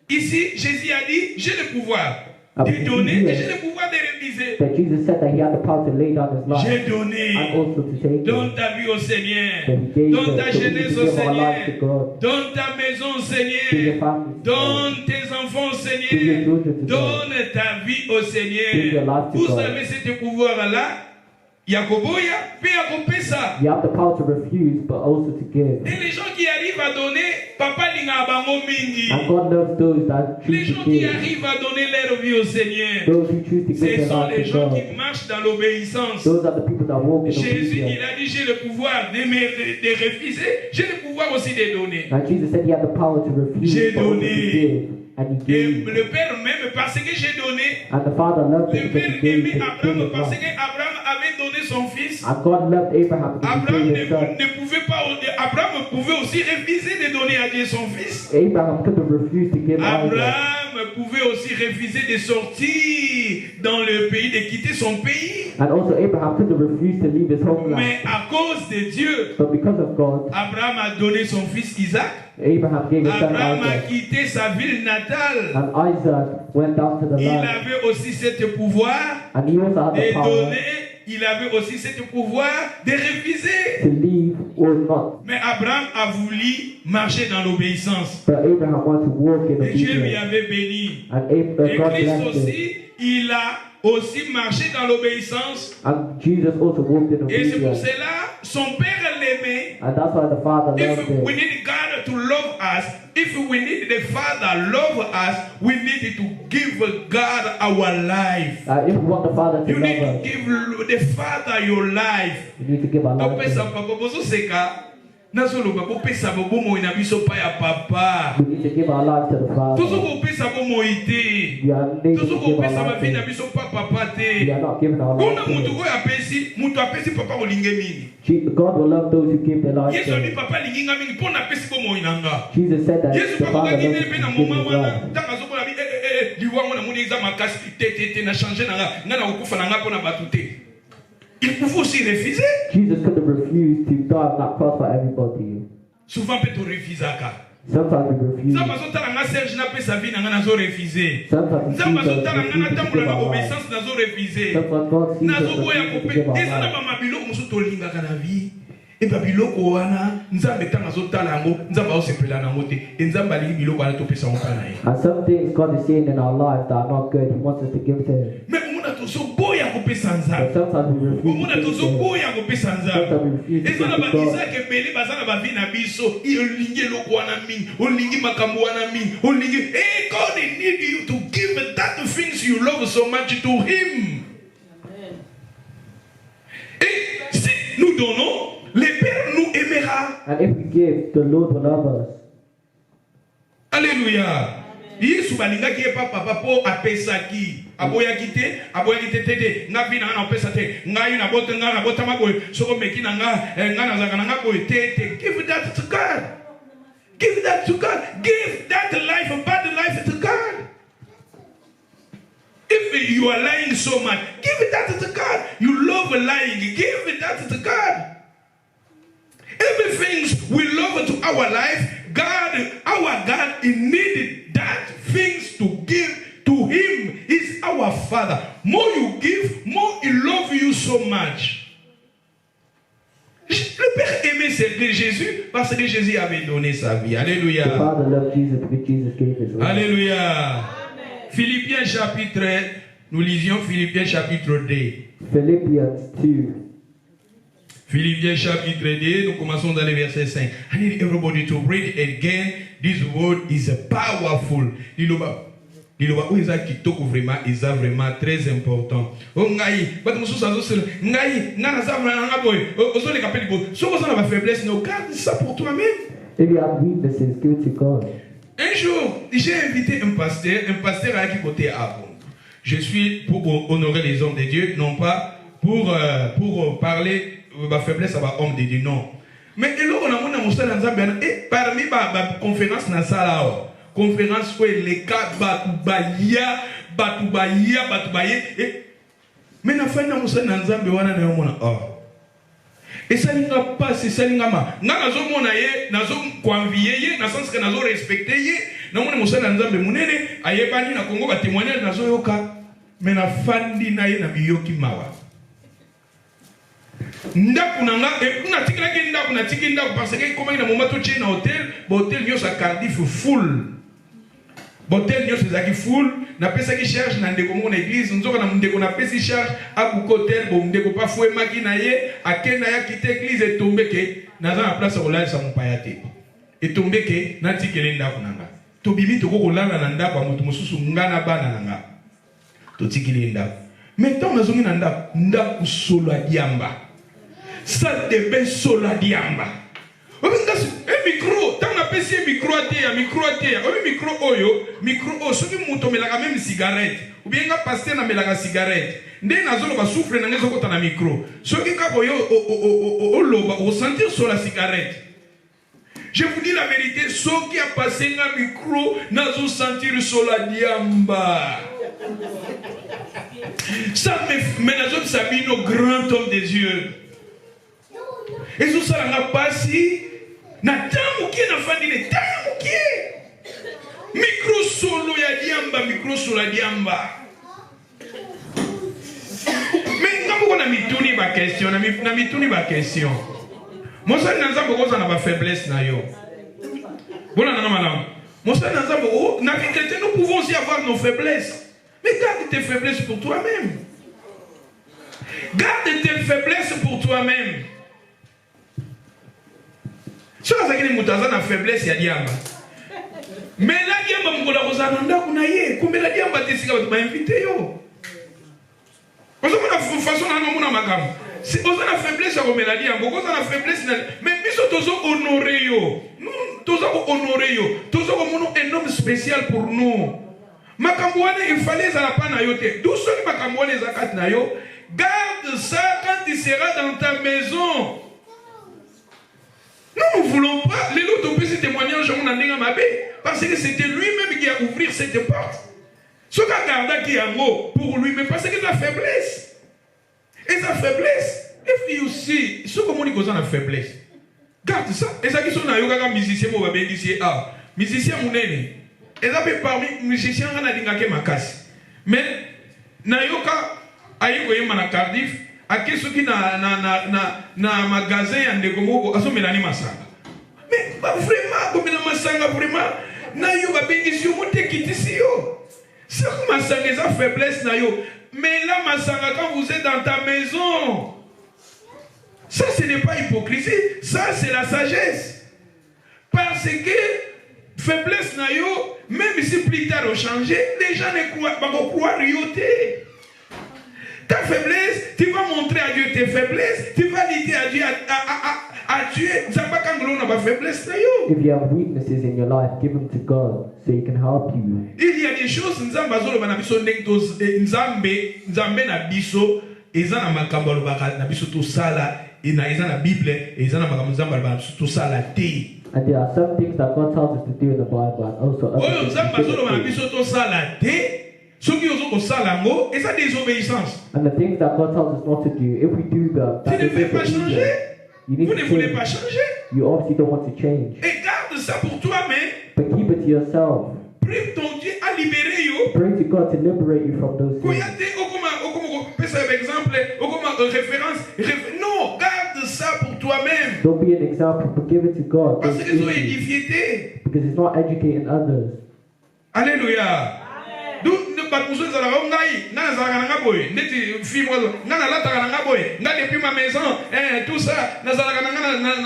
Ici, Jésus a dit, j'ai le pouvoir Ah, de mais donner Jésus, et j'ai le pouvoir de refuser. That Jesus said that he had the power to lay down his J'ai life donné. and also to take Donne it. ta vie au Seigneur. That he gave Donne us ta so we jeunesse can au give our life to Seigneur. God. Donne ta maison au To Seigneur. your family. Donne tes enfants au Seigneur. Donne ta vie au Seigneur. Vous avez ce pouvoir-là. Yakoboya, puis Yakopesa. You have the power to refuse, but also to give. Et les gens qui arrivent à donner, Papa linga bango mingi. And God loves those that Les choose gens to qui give. arrivent à donner leur vie au Seigneur. Those who choose to give Ce their sont les life to gens God. qui marchent dans l'obéissance. Those are the people that walk in Jésus, obedience. il a dit, j'ai le pouvoir de refuser, j'ai le pouvoir aussi de donner. And Jesus said he had the power to refuse, J'ai but also to donné. give. And he Et gave. le Père même, parce que j'ai donné, And the Father loved le him because Père he gave aimait his Abraham parce life. qu'Abraham avait donné son fils. And God loved Abraham because he Abraham gave his son. ne pouvait pas, Abraham pouvait aussi refuser de donner à Dieu son fils. Abraham could have refused to give Isaac. Abraham pouvait aussi refuser de sortir dans le pays, de quitter son pays. And also Abraham could have refused to leave his homeland. Mais à cause de Dieu, But because of God, Abraham a donné son fils Isaac. Abraham gave his son Abraham a Isaac. quitté sa ville natale. And Isaac went down to the Il land. avait aussi ce pouvoir And he also had de the power donner. Il avait aussi ce pouvoir de refuser. to leave or not. Mais Abraham a voulu marcher dans l'obéissance. But Abraham wanted to walk in Et Dieu lui obedience. avait béni. And Et God Christ blessed him. aussi, il a aussi marché dans l'obéissance. And Jesus also walked in Et c'est pour obedience. cela, son Père l'aimait. And that's why the Father loved If we him. need God to love us, if we need the Father love us, we need to give God our life. If we want the Father to You need love to us, give the Father your life. we need to give our life to Opesa him. papa bozoseka nazoloba bopesa bomoi na biso pa ya papa. We need to give our life to the Father. Tozokopesa bomoi te. We are needing to give our Tozokopesa life to bavi na him. biso pa papa We te. are not giving our life Kuna to mutu him. oyo apesi, mutu apesi papa olinge mingi. God will love those who give their life Yesu to abi him. papa linginga mingi pona apesi bomoi nanga. Jesus said that Yesu the papa Father kokaki loves nde pe us na to give moma his wana life. ntaka azokola bi liwango na moni eza makasi te na changer nanga ngana okufa nanga pona batute. Il pouvait aussi refuser. Jesus could have refused to die on that cross for everybody. Souvent peut on refuser ka. Sometimes we refuse. Ça parce que tala nga Serge n'a pas sa vie nanga nazo refuser. Sometimes Ça parce que tala nga na tambola na obéissance nazo refuser. Sometimes God sees Nazo us boya and ko we give our pe. Eza na life. ba mabilo musu tolinga kana vie. Et ba biloko wana nzambe tanga zo tala ngo nzamba osepela na ngote. Nzamba ali biloko wana to pesa ngo kana ye. And some things God is seeing in our lives that are not good, He wants us to give to Him. Mais umuna to so boya ko pesa But nzambe. sometimes we refuse Umuna to to give so to Him. boya ko pesa nzambe. Sometimes we refuse to Eza na give ba to God. Isaac ebele bazana ba vie na biso. Olingi eloko wana mingi, olingi makambo wana mingi, olingi. Hey, God need you to give that things you love so much to Him. Et si nous donnons, le Père nous aimera. And if we give, the Lord will love us. Alléluia. Yesu balingaki ye papa po apesaki. Aboyaki te te nga bina na opesa te. Nga yu na bota maboy. Soko meki na nga na zaka na nga boy te. Give that to God. Give that to God. Give that life, bad life to God. If you are lying so much, give that to God. You love lying, give that to God. Everything we love to our life, God, our God, He needed that things to give to Him. He's our Father. More you give, more He loves you so much. Le Père aimait servir Jésus parce que Jésus avait donné sa vie. Alléluia. The Father loved Jesus because Jesus gave His life. Alléluia. Philippiens chapitre, nous lisions Philippiens chapitre 2. Philippians 2. Philippiens chapitre 2, nous commençons dans le verset 5. I need everybody to read again. This word is powerful. Liloba oza kitoko vraiment, isa vraiment très important. Oh ngai, bato mususu azosela, ngai, ngana za nga boy, ozo le kapeli bo. So ozo na ba faiblesse, no garde ça pour toi-même. If you have weaknesses, give it to God. Un jour, j'ai invité un pasteur à qui côté à Bongo. Je suis pour honorer les hommes de Dieu, non pas pour parler de ma faiblesse à ma homme de Dieu, non. Mais on a mon seul ensemble, et parmi ma conférence na sala, conférence où les cas batubaya, mais na fin na mon seul ensemble, on a mon et ça n'a pas, c'est ça n'a pas. Nazo mona ye, nazo convier ye, na sens que nazo respecter ye. Na mona musa na nzambe munene, ayebani na Congo ba témoigner nazo yoka. Mais na fandi na ye na biyoki mawa. Ndaku nanga, kuna tikila ke ndaku na tiki ndaku parce que comment ina moma to na hôtel, ba hôtel nyo sa Cardiff full. Botel nyo sezaki full, na pesa ki charge na ndeko mo na église, nzoka na ndeko na pesi charge, aku hotel bo ndeko pa foué maki na ye, akena ya kite église et tombe ke naza na place kolala sa mopaya te. Et tombe ke na tikele ndako nanga. To bibi to ko kolala na ndako mutu mususu ngana bana nanga. To tikele ndako. Maintenant nazongi na ndako solo diamba. Salle de bain solo diamba. Un micro, tant on appelle micro à terre, micro oyo, ceux qui montent même cigarette, ou bien un pasteur n'a la cigarette. Dès na zone va souffler dans les autres na micro. Ceux qui kaboyo au sentir sur la cigarette. Je vous dis la vérité, ceux qui a passé un micro n'a pas sentir sur la diamba. Ça mais na zone s'habille au grand homme des yeux. Et tout ça n'a pas si na tamu qui na fandine tamu qui micro solo ya diamba micro solo ya diamba. Mais quand on a mituni ba question na mituni ba question. Moi ça n'a pas besoin na ba faiblesse na yo. Voilà na madame. Moi ça n'a pas besoin na vie chrétienne nous pouvons aussi avoir nos faiblesses. Mais garde tes faiblesses pour toi-même. Garde tes faiblesses pour toi-même. Si on a une faiblesse, il y a diamba. Mais la diamba, on a une combien la diamba tu m'as invité. Parce que la façon dont on a ma gamme. Si on a faiblesse, on a la diamba. On a faiblesse, mais nous sommes honorés. Nous sommes honorés. Nous sommes un homme spécial pour nous. Makambouane, il fallait ça la panayote. D'où sont les makambouane zakat nayo? Garde ça quand il sera dans ta maison. Nous ne voulons pas, les autres ont pu ce témoignage parce que c'était lui-même qui a ouvert cette porte. Ce qu'a gardé qui est en haut pour lui, mais parce que la faiblesse. Et sa faiblesse, et puis aussi, ce que dit qu'on a la faiblesse. Garde ça. Et ça qui sont là, musicien, on va bien dire, ah, musicien, mon aîné. Et ça fait parmi les musiciens, on a dit que ma casse. Mais, nayoka, aïe, mana Cardiff, à qui ceux qui na magasin, en dégomo, à son mélanie massanga. Mais, vraiment, comme il massanga, vraiment, nayoka, bien ici, on te quitte ici, yo. C'est comme massanga, ça faiblesse, nayo. Mais là, massanga, quand vous êtes dans ta maison, ça, ce n'est pas hypocrisie. Ça, c'est la sagesse. Parce que faiblesse nayo, même si plus tard on changé, les gens ne croient pas qu'on croit rioter. Ta faiblesse, tu vas montrer à Dieu tes faiblesses, tu vas dire à Dieu à Dieu, ça va quand on a pas faiblesse nayo. If you have weaknesses in your life, give them to God so He can help you. Il y a des choses, nzambe na biso nektos nzambe na biso eza na makambo na biso to sala. And there are some things that God tells us to do in the Bible, and also other things and the things that God tells us not to do, if we do them, that is disobedience. You need to change. You obviously don't want to change. But keep it to yourself. Prie ton Dieu à libérer yo. Pray to God to liberate you from those things. Non, garde ça pour toi-même. Don't be an example, but give it to God. Parce qu'ils ont édifié. Because it's not educating others. Alléluia. Donc, ne pas nous autres à la rongaï. N'a pas la boy. N'était film. N'a la la boy. N'a depuis ma maison. Tout ça. N'a pas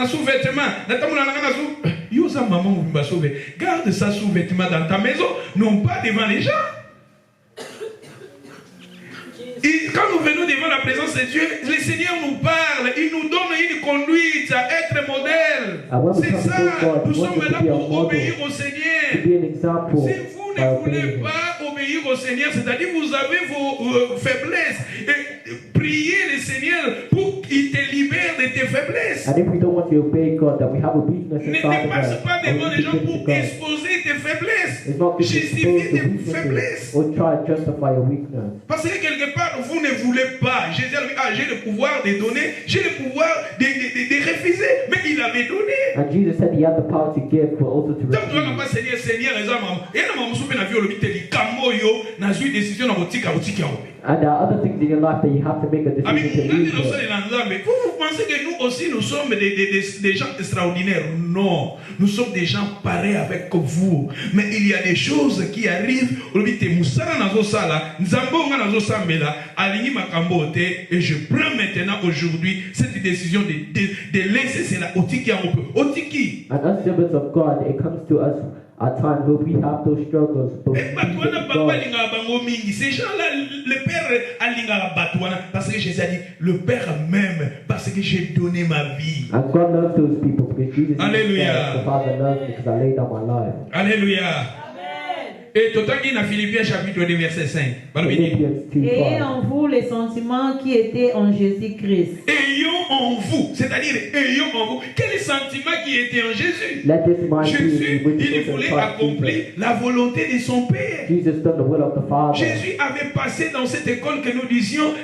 la sous-vêtement. N'a pas la sous. Yosa maman vous va sauver. Garde ça sous-vêtement dans ta maison, non pas devant les gens. Et quand nous venons devant la présence de Dieu, le Seigneur nous parle, il nous donne une conduite à être modèle. C'est ça, nous sommes là pour obéir au Seigneur. Si vous ne voulez pas obéir au Seigneur, c'est-à-dire vous avez vos faiblesses, et priez le Seigneur pour qu'il te libère de tes faiblesses. And if we don't want to obey God, that we have a weakness Ne inside of passe us, pas devant les gens pour exposer tes faiblesses, it's not to justifier expose the tes faiblesses. weaknesses or try to justify your weakness. Parce que quelque part, vous ne voulez pas. Jésus a dit, j'ai le pouvoir de donner, j'ai le pouvoir de refuser. Mais il avait donné. And Jesus said He had the power to give, but also to Donc, tu refuse. vas pas Seigneur, Seigneur, et là, maman, soupe na vie, on lui dit, Kamoyo, n'a eu décision dans votre tika. And there are other things in your life that you have to make a decision to leave. Vous pensez que nous aussi, nous sommes des gens extraordinaires? Non, nous sommes des gens pareils avec vous. Mais il y a des choses qui arrivent. Et je prends maintenant aujourd'hui cette décision de laisser cela au tiki. And as servants of God, it comes to us at times where we have those struggles. But ces gens-là, le Père a parce que Jésus a dit, le Père m'aime parce que j'ai donné ma vie. And God loves those people because Jesus Alléluia. said, the Father loves me because I laid down my life. Alléluia. Et total dans Philippiens chapitre 2 verset 5. Philippians 2:5. Ayez en vous les sentiments qui étaient en Jésus-Christ. Ayons en vous, c'est-à-dire ayons en vous, quel sentiment qui était en Jésus? Let this mind be in Jésus, you, which il is also in voulait Christ accomplir Jesus. la volonté de son Père. Jesus done the will of the Father. Jésus avait passé dans cette école que nous disions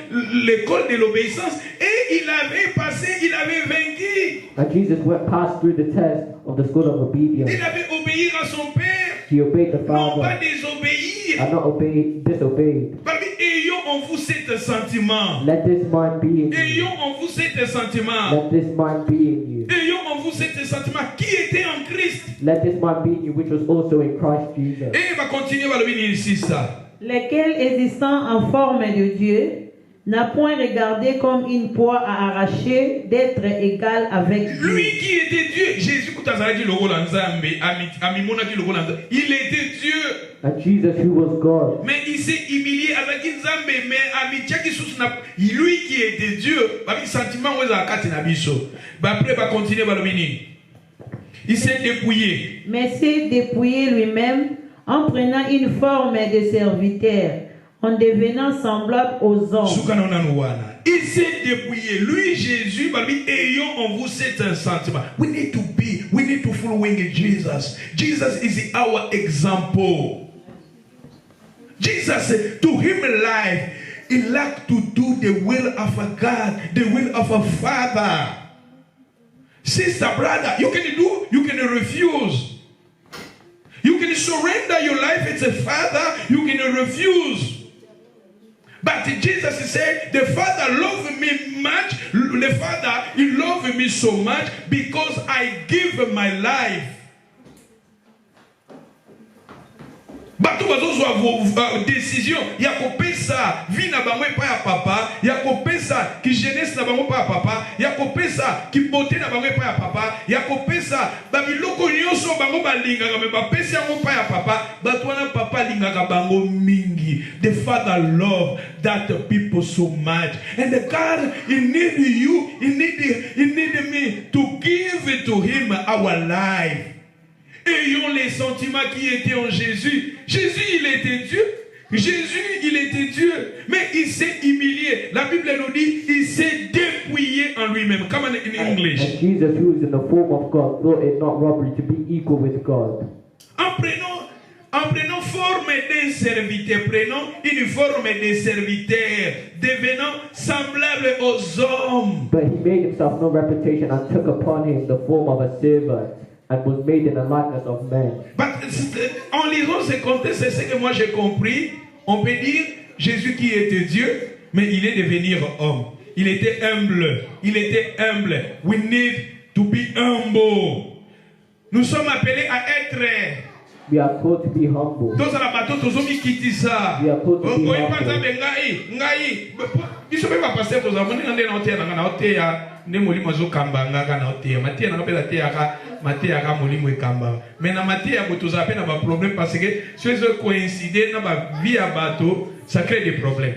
l'école de l'obéissance et il avait passé, il avait vaincu. And Jesus went past through the test of the school of obedience. Il avait obéi à son Père. He obeyed the Non pas Father désobéir. and not disobeyed. Parmi ayons en vous cet sentiment. Let this mind be in you. Ayons en vous cet sentiment. Let this mind be in you. Ayons en vous cet sentiment qui était en Christ. Let this mind be in you, which was also in Christ Jesus. Et il va continuer à le dire ici ça. Lesquels existant en forme de Dieu, n'a point regardé comme une proie à arracher d'être égal avec Dieu. Lui qui était Dieu, Jésus, il était Dieu. And Jesus, who was God, Mais il s'est humilié avec Nzambe, mais lui qui était Dieu, après il va continuer à le dire. Il s'est dépouillé. Mais s'est dépouillé lui-même en prenant une forme de serviteur, en devenant semblable aux hommes. Il s'est dépouillé. Lui, Jésus, ayons en vous cet sentiment. We need to follow Jesus. Jesus is our example. Jesus, to him life, he liked to do the will of a God, the will of a Father. Sister, brother, you can do, you can refuse. You can surrender your life as a father, you can refuse. But Jesus said, the Father loved me much, the Father, he loved me so much because I give my life. Bato bazozwa décision ya kopesa vie na bango pa ya papa, ya kopesa ki jeunesse na bango pa ya papa, ya kopesa ki beauté na bango pa ya papa, ya kopesa ba biloko nyonso bango balingaka me bapesa yango pa ya papa, bato wana papa lingaka bango mingi. The Father loved that people so much, and the God, he need you, he need me to give it to him our life. Ayons les sentiments qui étaient en Jésus. Jésus, il était Dieu. Jésus, il était Dieu. Mais il s'est humilié. La Bible nous dit, il s'est dépouillé en lui-même. Come on in English. And Jesus, who is in the form of God, thought it not robbery to be equal with God. En prenant forme d'un serviteur, prenons une forme de serviteur, devenant semblable aux hommes. But he made himself no reputation and took upon him the form of a servant, and was made in the likeness of men. En lisant ce contexte, c'est ce que moi j'ai compris. On peut dire Jésus qui était Dieu, mais il est devenu homme. Il était humble. Il était humble. We need to be humble. Nous sommes appelés à être. We are called to be humble. Tous à la bateau, tous hommes qui disent ça. We are called to be humble. Ne molimo zo kamba ngaka na otea matia na kapela te aka matia aka molimo ekamba mais na matia boto za pe na ba problème parce que si ça coïncider na ba vie à bateau ça crée des problèmes.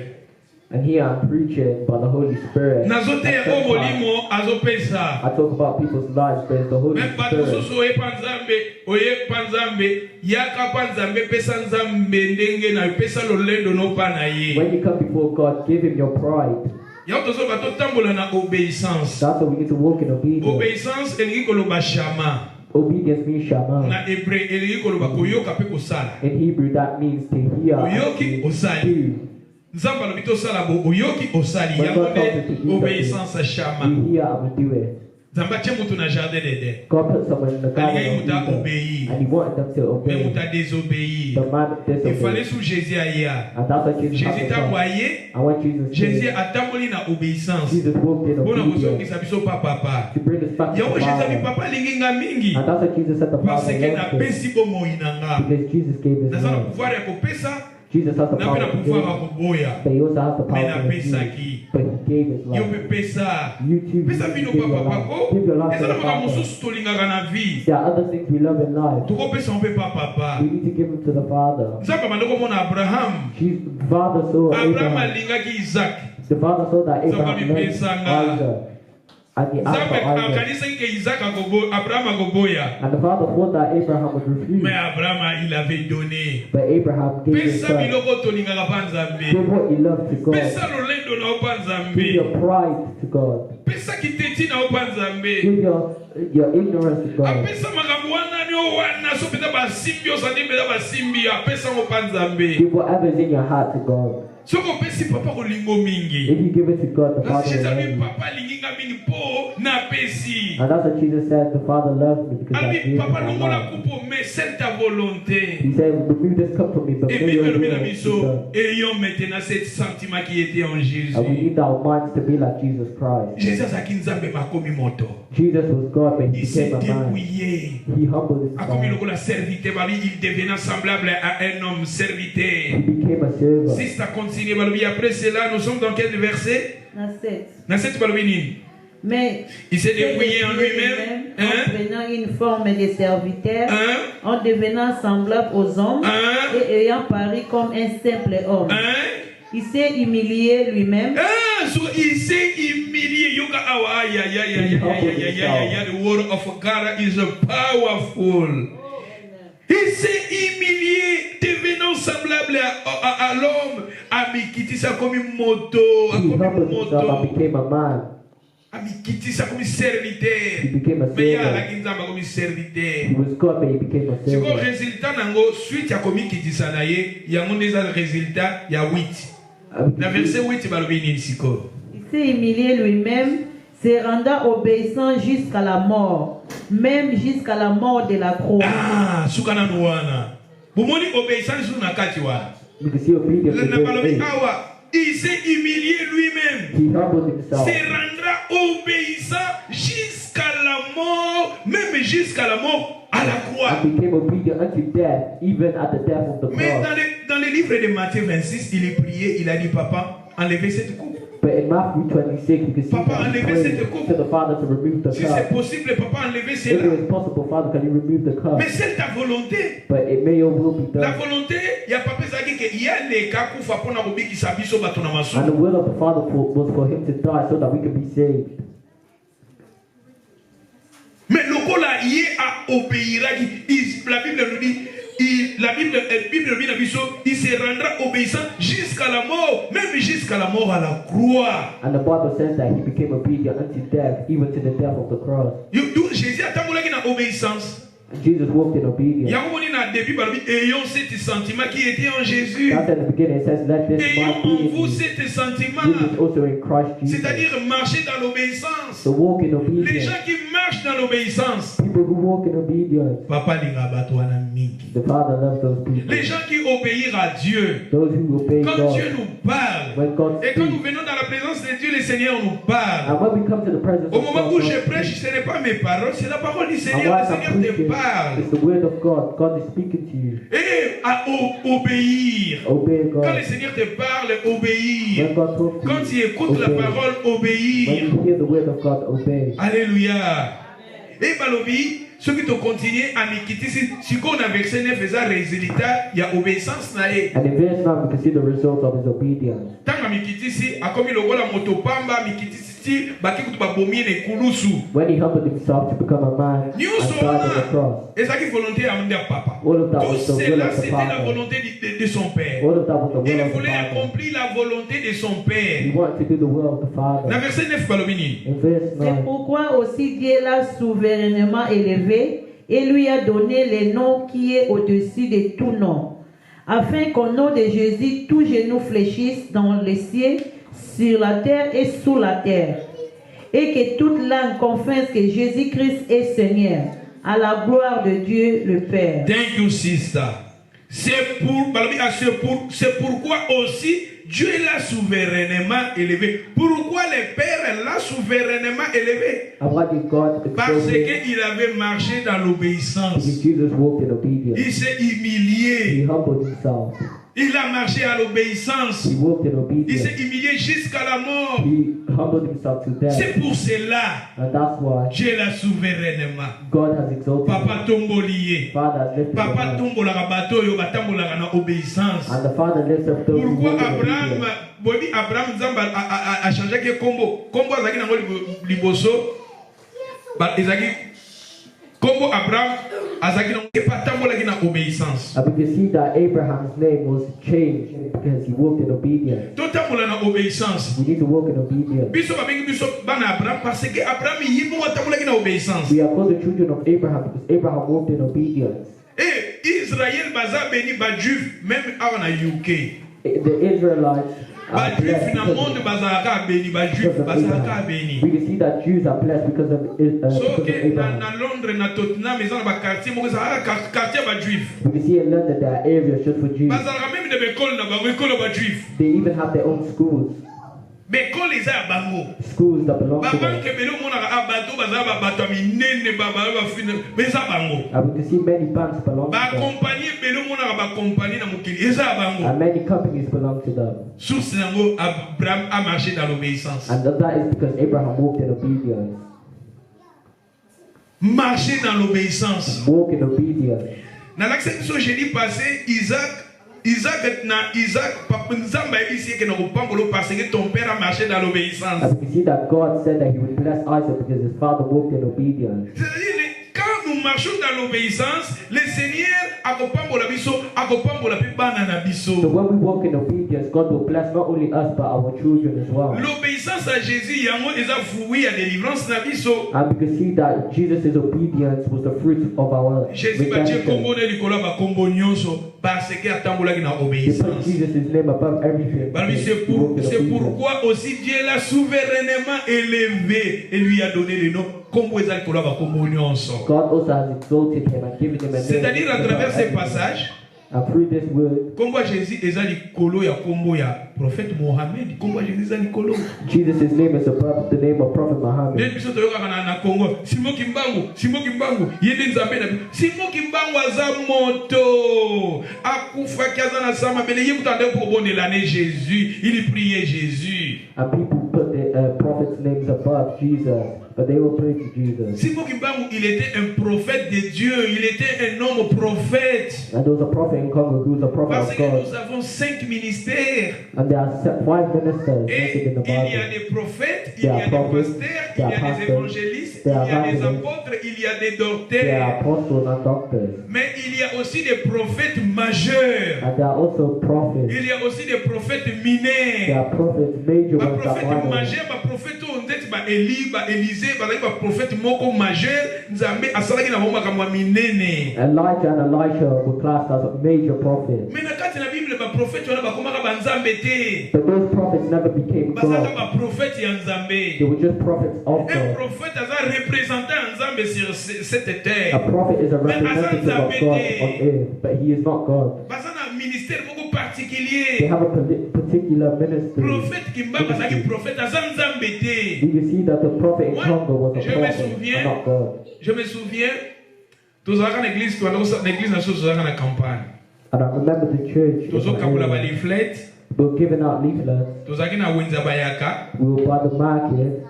And here I'm preaching by the Holy Spirit. Nazote o molimo azopesa. I talk about people's lives, but it's the Holy Spirit. Spirit. Même bateau oye panzambe yaka panzambe pesa nzambe ndenge na pesa lolendo no pa na ye. When you come before God, give him your pride. That's why we need to walk in obedience. Obedience Obedience means shama. In Hebrew, that means to hear. When God tells us to do something, we hear and we do it. God put someone in the garden and he wanted them to obey. The man disobeyed. And that's what Jesus had to come. And when Jesus came, Jesus walked in obedience to bring us back to the Father. And that's what Jesus said the Father loves him. Because Jesus gave his life. Jesus has the power to give, but he also has the power to receive. But he gave his life. You too, give your life. Give your life to the Father. There are other things we love in life. We need to give them to the Father. The Father saw Abraham. The Father saw that Abraham loved Isaac. And he asked for Isaac. And the Father thought that Abraham would refuse. But Abraham gave his son. Give what he loved to God. Give your pride to God. Give your ignorance to God. Give whatever is in your heart to God. If you give it to God, the Father will love you. And that's what Jesus said, the Father loves me because I gave him my life. He said, remove this cup from me, but may your will be done. And we need our minds to be like Jesus Christ. Jesus was God, but he became a man. He humbled himself. He became a servant. Après cela, nous sommes dans quel verset? Dans 7. Mais il s'est dépouillé en lui-même, en prenant une forme de serviteur, en devenant semblable aux hommes et ayant paru comme un simple homme. Il s'est humilié lui-même. Il s'est humilié. The word of God is powerful. Il s'est humilié, devenant semblable à l'homme. Ami qui dit ça comme une moto. He humbled himself and became a man. amikitisa comme serviteur. He became a Mais ya servant. la kinzamba comme serviteur. He was God, but he became a Siko servant. résultat nango suite ya komikitisa na ye yango ndeza résultat ya 8. Na verset 8 balobi nini siko? Il s'est humilié lui-même, se rendant obéissant jusqu'à la mort, même jusqu'à la mort de la croix. Ah, sukana nuana. Bumoni obéissance sur na kati wana. You can see obedience in Na verse balobi 8. awa, il s'est humilié lui-même. He humbled himself. Se rendra obéissant jusqu'à la mort, même jusqu'à la mort à la croix. And became obedient unto death, even at the death of the Mais cross. dans le livre de Matthieu 26, il est prié, il a dit papa, enlevez cette coupe. But in Matthew 26, you can see Papa, that he enlevez prayed cette coupe. to the Father to remove the Si c'est cup. possible, papa, enlevez If cela. it is possible, Father, can you remove the cup? Mais c'est ta volonté. But it may or will be La done. volonté, il y a papa Zaki que il y a les cas pour faire pour na bobi qui s'abisso batona maso. And the will of the Father was for him to die so that we could be saved. Mais le cola y a obéira la Bible nous dit la Bible nous dit il se rendra obéissant jusqu'à la mort, même jusqu'à la mort à la croix. And the Bible says that he became obedient unto death, even to the death of the cross. Jésus a tambola qui na obéissance. And Jesus walked in obedience. Yamoni na début balobi ayons cet sentiment qui était en Jésus. That's at the beginning. It says, "Let this Ayons mind be en in vous you, cet sentiment. which is also in Christ Jesus." C'est-à-dire marcher dans l'obéissance. To walk in Les obedience. gens qui marchent dans l'obéissance. People who walk in obedience, Papa linga bato wana mingi. the Father loves those people. Les gens qui obéissent à Dieu. Those who obey Quand God. Dieu nous parle. When God Et quand nous speaks. venons dans la présence de Dieu, le Seigneur nous parle. And when we come to the presence Au of moment God, où je God prêche, speaks. ce n'est pas mes paroles, c'est la parole du And Seigneur. while Le I'm Seigneur te preaching, parle. it's the word of God. God is speaking to you. Et à obéir. Obey Quand le God. Seigneur te parle, obéir. When God talks to Quand tu you, écoutes la obey. parole, When obéir. you hear the word of God, obey. Alléluia. Et balobi, ceux qui te continuent à m'écouter, si qu'on a versé 9 faisant résultat, il y a obéissance naé. And in verse 9, we can see the result of his obedience. Tant que m'écoutez, a commis le rôle à motopamba, m'écoutez, baki kutu babomie ne kulusu. When he humbled himself to become a man and Nyonso died on the wana, cross. et ça qui volonté à mon papa. All of that Tout was the will cela, of the c'était la Father. volonté de son père. All of that was the will Il of the voulait Father. accomplir la volonté de son He père. wanted to do the will of the Dans Father. verset 9, balobini. In verse C'est 9, pourquoi aussi Dieu l'a souverainement élevé et lui a donné le nom qui est au-dessus de tout nom, afin qu'au nom de Jésus, tout genou fléchisse dans les cieux, sur la terre et sous la terre, et que toute langue confesse que Jésus-Christ est Seigneur, à la gloire de Dieu le Père. Thank you, sister. C'est pourquoi aussi Dieu l'a souverainement élevé. Pourquoi le Père l'a souverainement élevé? and why did God Parce exalt him? qu'il avait marché dans l'obéissance. Because Jesus walked in obedience. Il s'est humilié. He humbled himself. Il a marché à l'obéissance. He walked in Il s'est obedience. humilié jusqu'à la mort. He humbled himself to death. C'est pour cela And that's why Dieu l'a souverainement. God has exalted Papa him. tombolié. Father has lifted him Papa up. tombolaka bato yo batambolaka na obéissance. And the Father lifts up those who Pourquoi walk in Abraham, obedience. bobi Abraham Nzamba a changé que combo. Combo azaki nango liboso. Ba ezaki combo Abraham azaki nango ke patambolaki na obéissance. And we can see that Abraham's name was changed because he walked in obedience. Totambola na obéissance. We need to walk in obedience. Biso babengi biso bana Abraham parce que Abraham yibo atambolaki na obéissance. We are called the children of Abraham because Abraham walked in obedience. Et Israël baza beni ba juif même awa na UK. The Israelites Ba are juif blessed na because monde bazalaka beni ba juif because of bazalaka Abraham. beni. We can see that Jews are blessed because of So que Abraham. na Londres na Tottenham ils ont ba quartier moko za quartier ba juif. We can see in London there are areas just for Jews. Bazalaka même de école na ba école ba juif. They even have their own schools. Mais école eza ya bango. Schools that belong Ba to them. banque belo mona abato baza ba bato minene ba fina beza bango. And we can see many banks belong Ba to them. compagnie belo mona ba compagnie na mokili eza ya bango. And many companies belong to them. Source nango Abraham a marché dans l'obéissance. And that is because Abraham walked in obedience. Marcher dans l'obéissance. Walk in obedience. Dans l'acception jeudi passé, Isaac, papa Nzamba ici que nous pambolo parce que ton père a marché dans l'obéissance. And we can see that God said that he would bless Isaac because his father walked in obedience. C'est-à-dire quand nous nous marchons dans l'obéissance, le Seigneur accompagne la biso, accompagne la pibana na biso. So when we walk in obedience, God will bless not only us but our children as well. L'obéissance à Jésus, yango eza fruit à délivrance na biso. And we can see that Jesus' obedience was the fruit of our Jésus batie kombo ne likolo ba kombo nyonso parce que atambolaki na obéissance. Jesus' name above everything. C'est pourquoi aussi Dieu l'a souverainement élevé et lui a donné le nom. God also has exalted him and given him a name. C'est-à-dire à travers ces passages, and through this word, Jésus est likolo ya kombo ya prophète Mohammed. Jésus est likolo. Jesus' name is above the name of Prophet Muhammad. Biso toyoka na Congo. Simon Kimbangu, yende nzambe na Simon Kimbangu aza moto. Akufa kaza na sama bele yekutande pour bonne l'année Jésus. Il priait Jésus. And people put the prophets' names above Jesus. But they will pray to Jesus. Simon Kimbangu, il était un prophète de Dieu. Il était un homme prophète. And there was a prophet in Congo who was a prophet Parce of que God. nous avons 5 ministères. And there are 5 ministers Et in the Bible. il y a des prophètes, il y a des pasteurs, il y a des évangélistes, il y a des apôtres, il y a des There are docteurs. apostles and doctors. Mais il y a aussi des prophètes majeurs. And there are also prophets. Il y a aussi des prophètes There mineurs. are prophets, major Un ones that prophète minor. majeur, un prophète Élie, Élisée, un prophète moko majeur, Nzambe asalaki na bomba kama minene. Elijah and Elisha were classed as major prophets. Mais na kati na Bible ba prophète wana bakomaka ba Nzambe te. But those prophets never became Bazaka God. ba prophète ya Nzambe. They were just prophets of Un God. prophète aza représentant Nzambe sur cette terre. A prophet is a representative of God on earth, but he is not God. Baza na ministère beaucoup They particulier. have a particular ministry. Prophète Kimba bazaki prophète aza Nzambe te. Did you see that the prophet in Congo was a Je me prophet souviens. and not God? Je me souviens, tozalaka na église, l'église na soso tozalaka na campagne. And I remember the church. Tozokambola ba leaflet, We were giving out leaflets. tozalaki na wenza bayaka. We were by the market.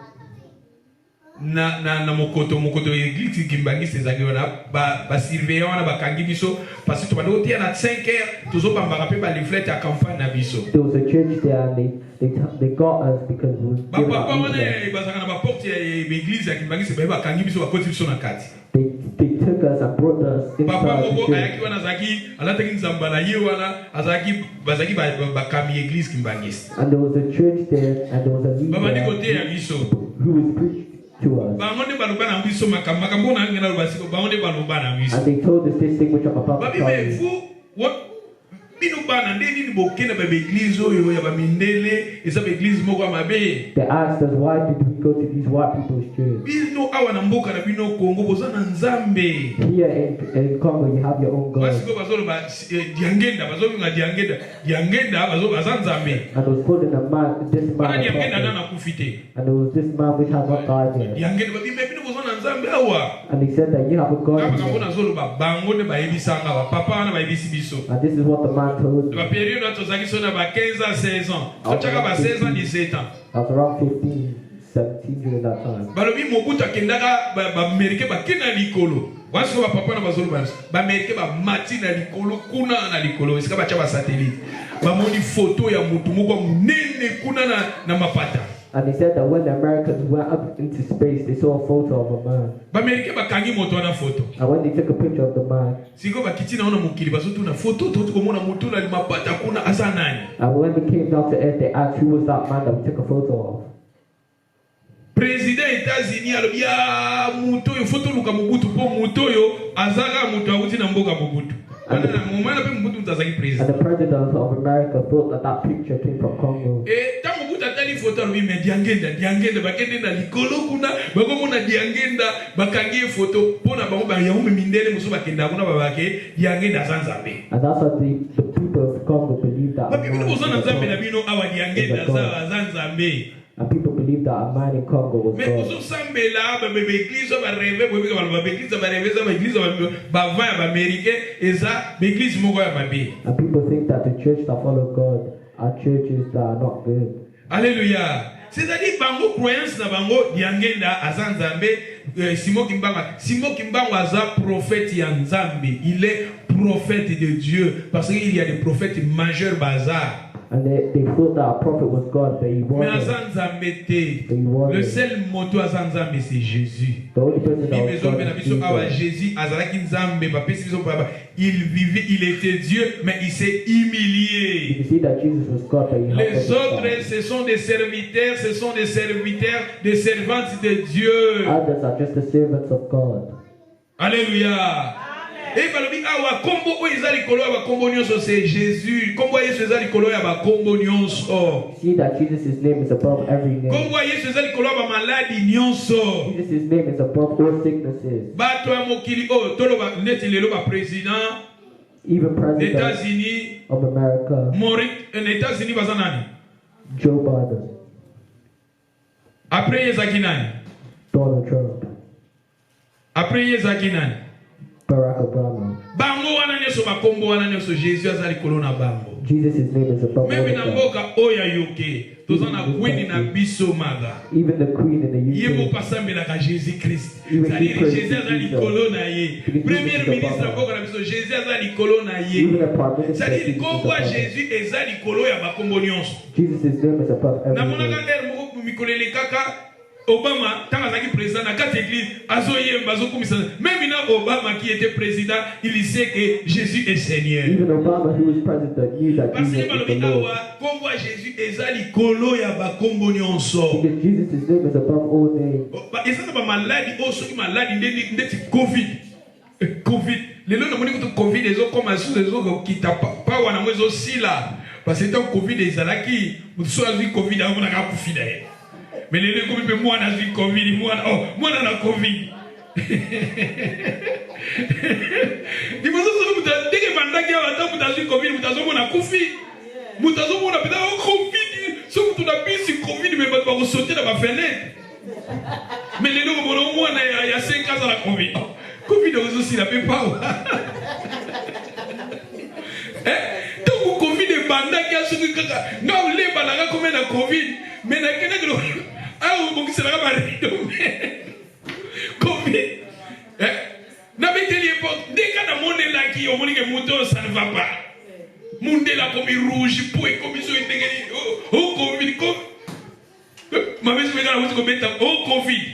Na mokoto église kimbangisi ezalaki wana ba surveillant wana bakangi biso parce que tobanda kotia na 5h tozopambaka mpe ba leaflet ya campagne na biso. There was a church there and they got us because we was giving Bapapa out wana leaflets. bazalaka na baporte ya église ya kimbangisi baye bakangi biso bakoti biso na kati. They took us and brought us Papa inside the moko church. ayaki wana azalaki alataki nzamba na ye wana bazalaki bakami église kimbangisi. And there was a church there and there was a Babandi leader kote ya biso. who was preached to us. Bango nde baloba na biso makambo na ngena lobasiko bango nde baloba na biso. And they told us this thing which I'm about to Babi tell mais you. vous what bino bana nde nini bokena ba église oyo ya ba mindele eza ba église moko ya mabe. They asked us, why did we go to these white people's church? Bino awa na mboka na bino Congo boza na Nzambe. Here in Congo, you have your own God. Basiko bazoloba diangenda bazobinga diangenda baza Nzambe. And it was called in a man, this Bana man, a diangenda na prophet. kufite. And there was this man which has not died yet. Diangenda babi mais bino boza na Nzambe awa. And he said that you have a God. Kama here. kambo na zoloba bango nde bayebisanga ba papa wana bayebisi biso. And this is what the man told me. La période où tozaki so na ba 15 ans 16 ans. Tozaka ba 16 ans 17 ans. I was around 15, 17 during that time. Balobi Mobutu akendaka ba Americain ba kina likolo. Wasi ko ba papa na bazolo ba Americain ba mati na likolo kuna na likolo. Esika ba cha ba satellite. Ba moni photo ya mutu moko munene kuna na mapata. And he said that when the Americans went up into space, they saw a photo of a man. Ba Americain ba kangi moto na photo. And when they took a picture of the man, Siko ba kiti na ona mukili bazotu na photo to komona mutu na mapata kuna asa nani. and when they came down to earth, they asked who was that man that we took a photo of. Président États-Unis alobi ya mutu yo photo luka Mobutu po mutu yo azaka mutu awuti na mboka Mobutu. Wana na mumana pe Mobutu mtazaki And president. the president of America thought that that picture came from Congo. Ta Mobutu atali photo alobi me diangenda bakende na likolo kuna bakomona diangenda bakangi photo pona bango ba yaume mindele muso bakenda kuna babake diangenda Nzambe. And that's what the people of Congo believe that. Babi bino bozana Nzambe na bino awa diangenda za Nzambe. And people believe that a man in Congo was Mais God. ozo sambela ba église ba rêver ba église ba rêver za ba église ba va ba américain eza église moko ya mabe. And people think that the church that follow God are churches that are not good. Alléluia. C'est-à-dire bango croyance na bango diangenda aza Nzambe. Simon Kimbangu aza prophète ya Nzambe. Il est prophète de Dieu parce qu'il y a des prophètes majeurs bazar. And they thought that a prophet was God, but he wasn't. Le seul moto à Zanzambe, c'est Jésus. Il vivait, il était Dieu, mais il s'est humilié. Les autres, ce sont des serviteurs, des servantes de Dieu. Others are just the servants of God. Alléluia. Et balobi awa kombo o ezali kolo ya kombo nyonso c'est Jésus. Kombo Yesu ezali kolo ya kombo nyonso. See that Jesus' name is above every name. Kombo Yesu ezali kolo ya maladi nyonso. Jesus' name is above all sicknesses. Bato ya mokili o toloba neti lelo ba président. Even president États-Unis of America. Les États-Unis bazanani. Joe Biden. Après yezaki nani? Donald Trump. Après yezaki nani? Barack Obama. Bango wana nyoso bakombo wana nyoso Jésus azali kolona bango. Jesus' name is above all. Même na mboka oya yoke tozana queen na biso maga. Even the queen in the UK. Yebo pasambela ka Jésus Christ. C'est-à-dire Jésus azali kolona ye. Premier ministre mboka na biso Jésus azali kolona ye. C'est-à-dire kombo Jésus ezali kolo ya bakombo nyonso. Jesus' name is above every. Na monaka der moko mikolele kaka Obama, tant que président dans 4 églises, même Obama qui était président, il sait que Jésus est Seigneur. Even Obama, who was president, knew that parce Jesus que is the Lord. comme Jésus ezali kolo ya bakombo nyonso. Because Jesus' name is above all names. Et ça pas maladie, oh ceux qui maladie ndeti Covid. Covid. Les gens n'ont pas Covid, les autres comme sous les autres qui t'a pas wana mwezo aussi là. Parce que tant Covid ezalaki, soit vu Covid avant na ka kufida. Mais les gens comme moi na vu Covid, moi na Covid. Dis-moi ça dès que bandaki a attend pour vu Covid, mutazo na kufi. Mutazo na peda Covid, so tu na bisi Covid mais ba ko sauter dans ma fenêtre. Mais les gens comme moi il y a 5 ans à la Covid. Covid aussi la peut pas. Donc Covid bandaki a ce que non les bandaka comme na Covid, mais na kena que ah, on se la Covid. N'avait pas l'époque. Dès qu'on a monté là qui ont monté que moto, ça ne va pas. Monter là comme rouge, pour comme ils ont oh Covid. Ma mère me dit qu'on met oh Covid.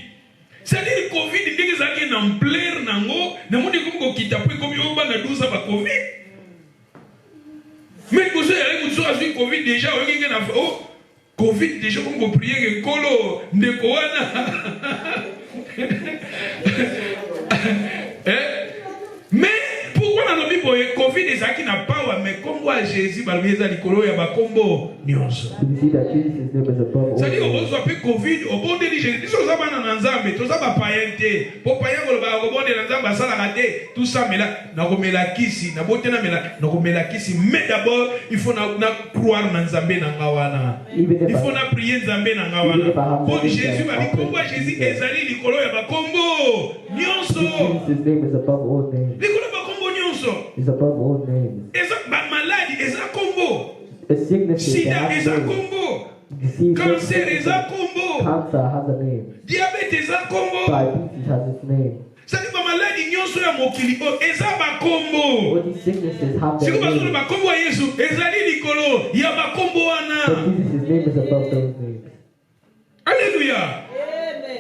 C'est-à-dire Covid, dès que ça est en plein nango, n'a monté comme qu'on quitte après comme on va na 12 ans par Covid. Mais quand ça y a une chose Covid déjà, on est en oh. Covid déjà comme vous priez que kolo ndekoana. Mais pourquoi dans la Bible Covid est ça qui n'a pas mais comme moi Jésus balmieza likolo ya bakombo nyonso. Ça dit on soit plus Covid au bon de Jésus. Tout ça bana na nzambe, tout ça ba payenté. Pour payen ko ba ko bon de nzambe sala raté. Tout ça mais là na ko melakisi, na botena mela, na ko melakisi. Mais d'abord, il faut na croire na nzambe na ngawana. Il faut na prier nzambe na ngawana. Pour Jésus va dire pourquoi Jésus ezali likolo ya bakombo nyonso. His name is above all names. Likolo bakombo nyonso. Is above all names. Eza ba maladie eza kombo. A sickness Sida eza kombo. Cancer eza kombo. Cancer has a name. Diabète eza kombo. Diabetes has its name. Ça dit ba maladie nyonso ya mokili o eza ba kombo. All these sicknesses have their Siko name. bazolo ba kombo ya Yesu ezali likolo ya ba kombo wana. But Jesus' name is above those names. Alléluia.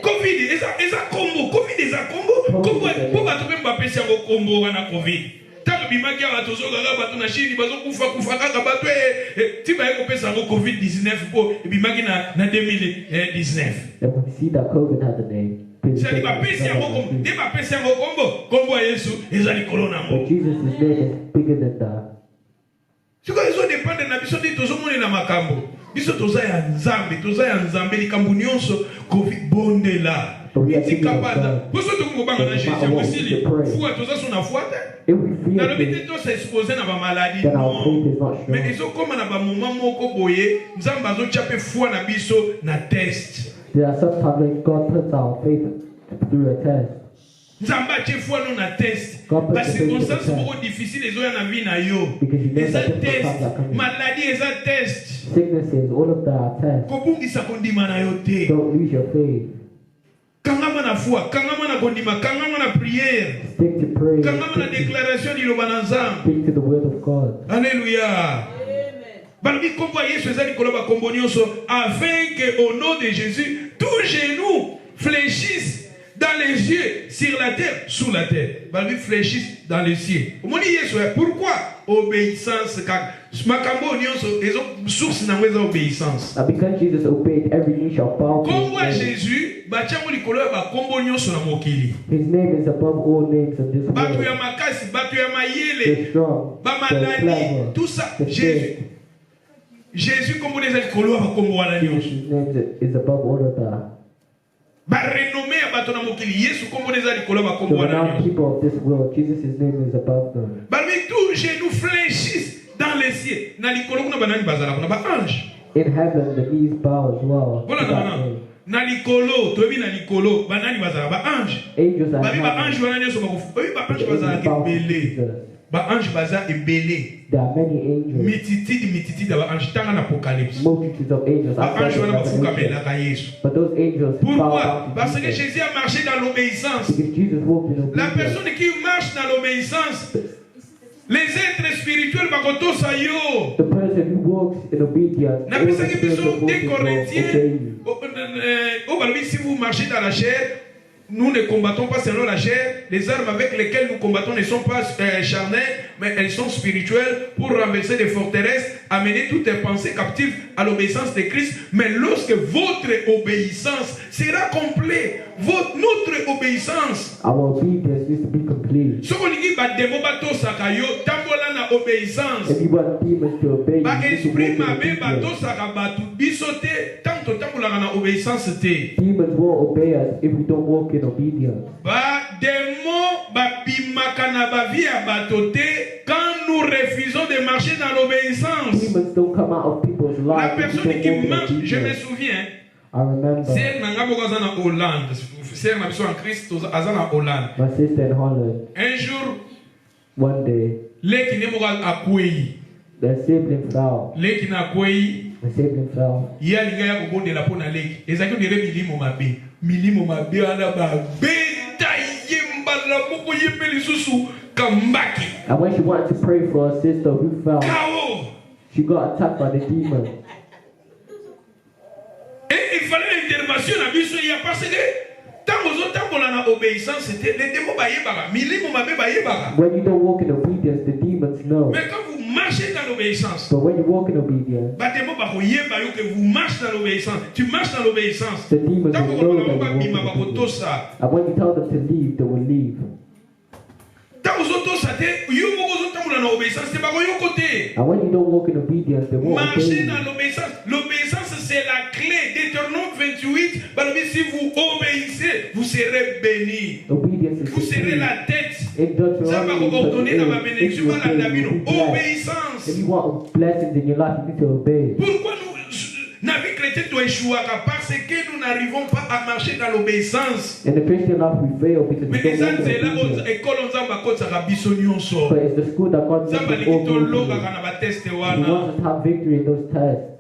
Covid eza kombo. Covid eza kombo. Kombo po bato pe mbapesi yango kombo wana Covid. Tant bimaki ya bato zo gaga bato na chini bazo kufa kaka bato tiba yeko pesa yango Covid-19 po bimaki na 2019. And we see that COVID has a name. C'est bapesi yango kombo. De bapesi yango kombo ya Yesu ezali kolona mo. But Jesus' name is bigger than that. Siko ezo dépendre na biso ndi tozomona na makambo. Biso toza ya nzambe likambo nyonso Covid bondela. Iti kapaza. Poso tukubanga na Jésus wasili. Fua toza sona fuata. Na lobite to se exposer na ba maladie. Non. Mais ezo koma na ba moment moko boye, nzamba zo chape fua na biso na test. There are sometimes when God puts our faith through a test. Nzamba che fua no na test. Parce que circonstances beaucoup difficiles ezo ya na vie na yo. Eza test. Maladie eza test. Sicknesses, all of that are tests. Kobungisa kondima na yo te. Don't lose your faith. Kangama na foi, kangama na kondima, kangama na prière. Stick to prayer. Kangama na déclaration di loba na nzambe. Stick to the word of God. Alléluia. afin qu'au nom de Jésus, tous genoux fléchissent dans les cieux, sur la terre, sous la terre. Fléchissent dans les cieux. Pourquoi obéissance? Source obéissance. Because Jesus obeyed, every knee shall bow. Comme Jésus, His name is above all names of this world. The strong, the clever, tout ça, the Jésus. Jésus, comme les His name is above all of that. The renowned people of this world, Jesus' name is above them. In heaven, the knees bow as well. Angels are There are many angels. Multitudes of angels. But those angels Pourquoi? Parce que Jésus a marché dans l'obéissance. La personne qui marche dans l'obéissance, les êtres spirituels, the person who walks in obedience, si vous marchez dans la chair, nous ne combattons pas selon la chair. Les armes avec lesquelles nous combattons ne sont pas charnelles, mais elles sont spirituelles pour renverser des forteresses, amener toutes les pensées captives à l'obéissance de Christ. Mais lorsque votre obéissance sera complète, notre obéissance, our obedience needs to be complete. ce qu'on dit, obéissance. If you want demons to obey, demons won't obey us if we don't walk in obedience. Quand nous refusons de marcher dans l'obéissance, demons don't come out of people's lives. La personne qui marche, je me souviens, c'est en Hollande, c'est en Christ, en Hollande. My sister in Holland. Un jour, one day, the sibling fell. The sibling fell. And when she wanted to pray for her sister who fell, she got attacked by the demon. Et il fallait l'intervention à Bissou, il y a passé when you don't walk in obedience, the demons know. Mais quand vous marchez dans l'obéissance, but when you walk in obedience, vous marchez dans l'obéissance, tu marches dans l'obéissance. The demons will know that you walk in obedience. And when you tell them to leave, they will leave. And when you don't walk in obedience, they won't obey you. L'obéissance, c'est la clé. Deutéronome 28, si vous obéissez, vous serez béni. Vous serez la tête. Ça va vous ordonner dans ma bénédiction. Obéissance. If you want blessings in your life, you need to obey. Pourquoi Navi chrétien doit échouer parce que nous n'arrivons pas à marcher dans l'obéissance. In the Christian life, we fail because we don't walk in obedience. But it's the school that God makes us all go to. He wants us to have victory in those tests.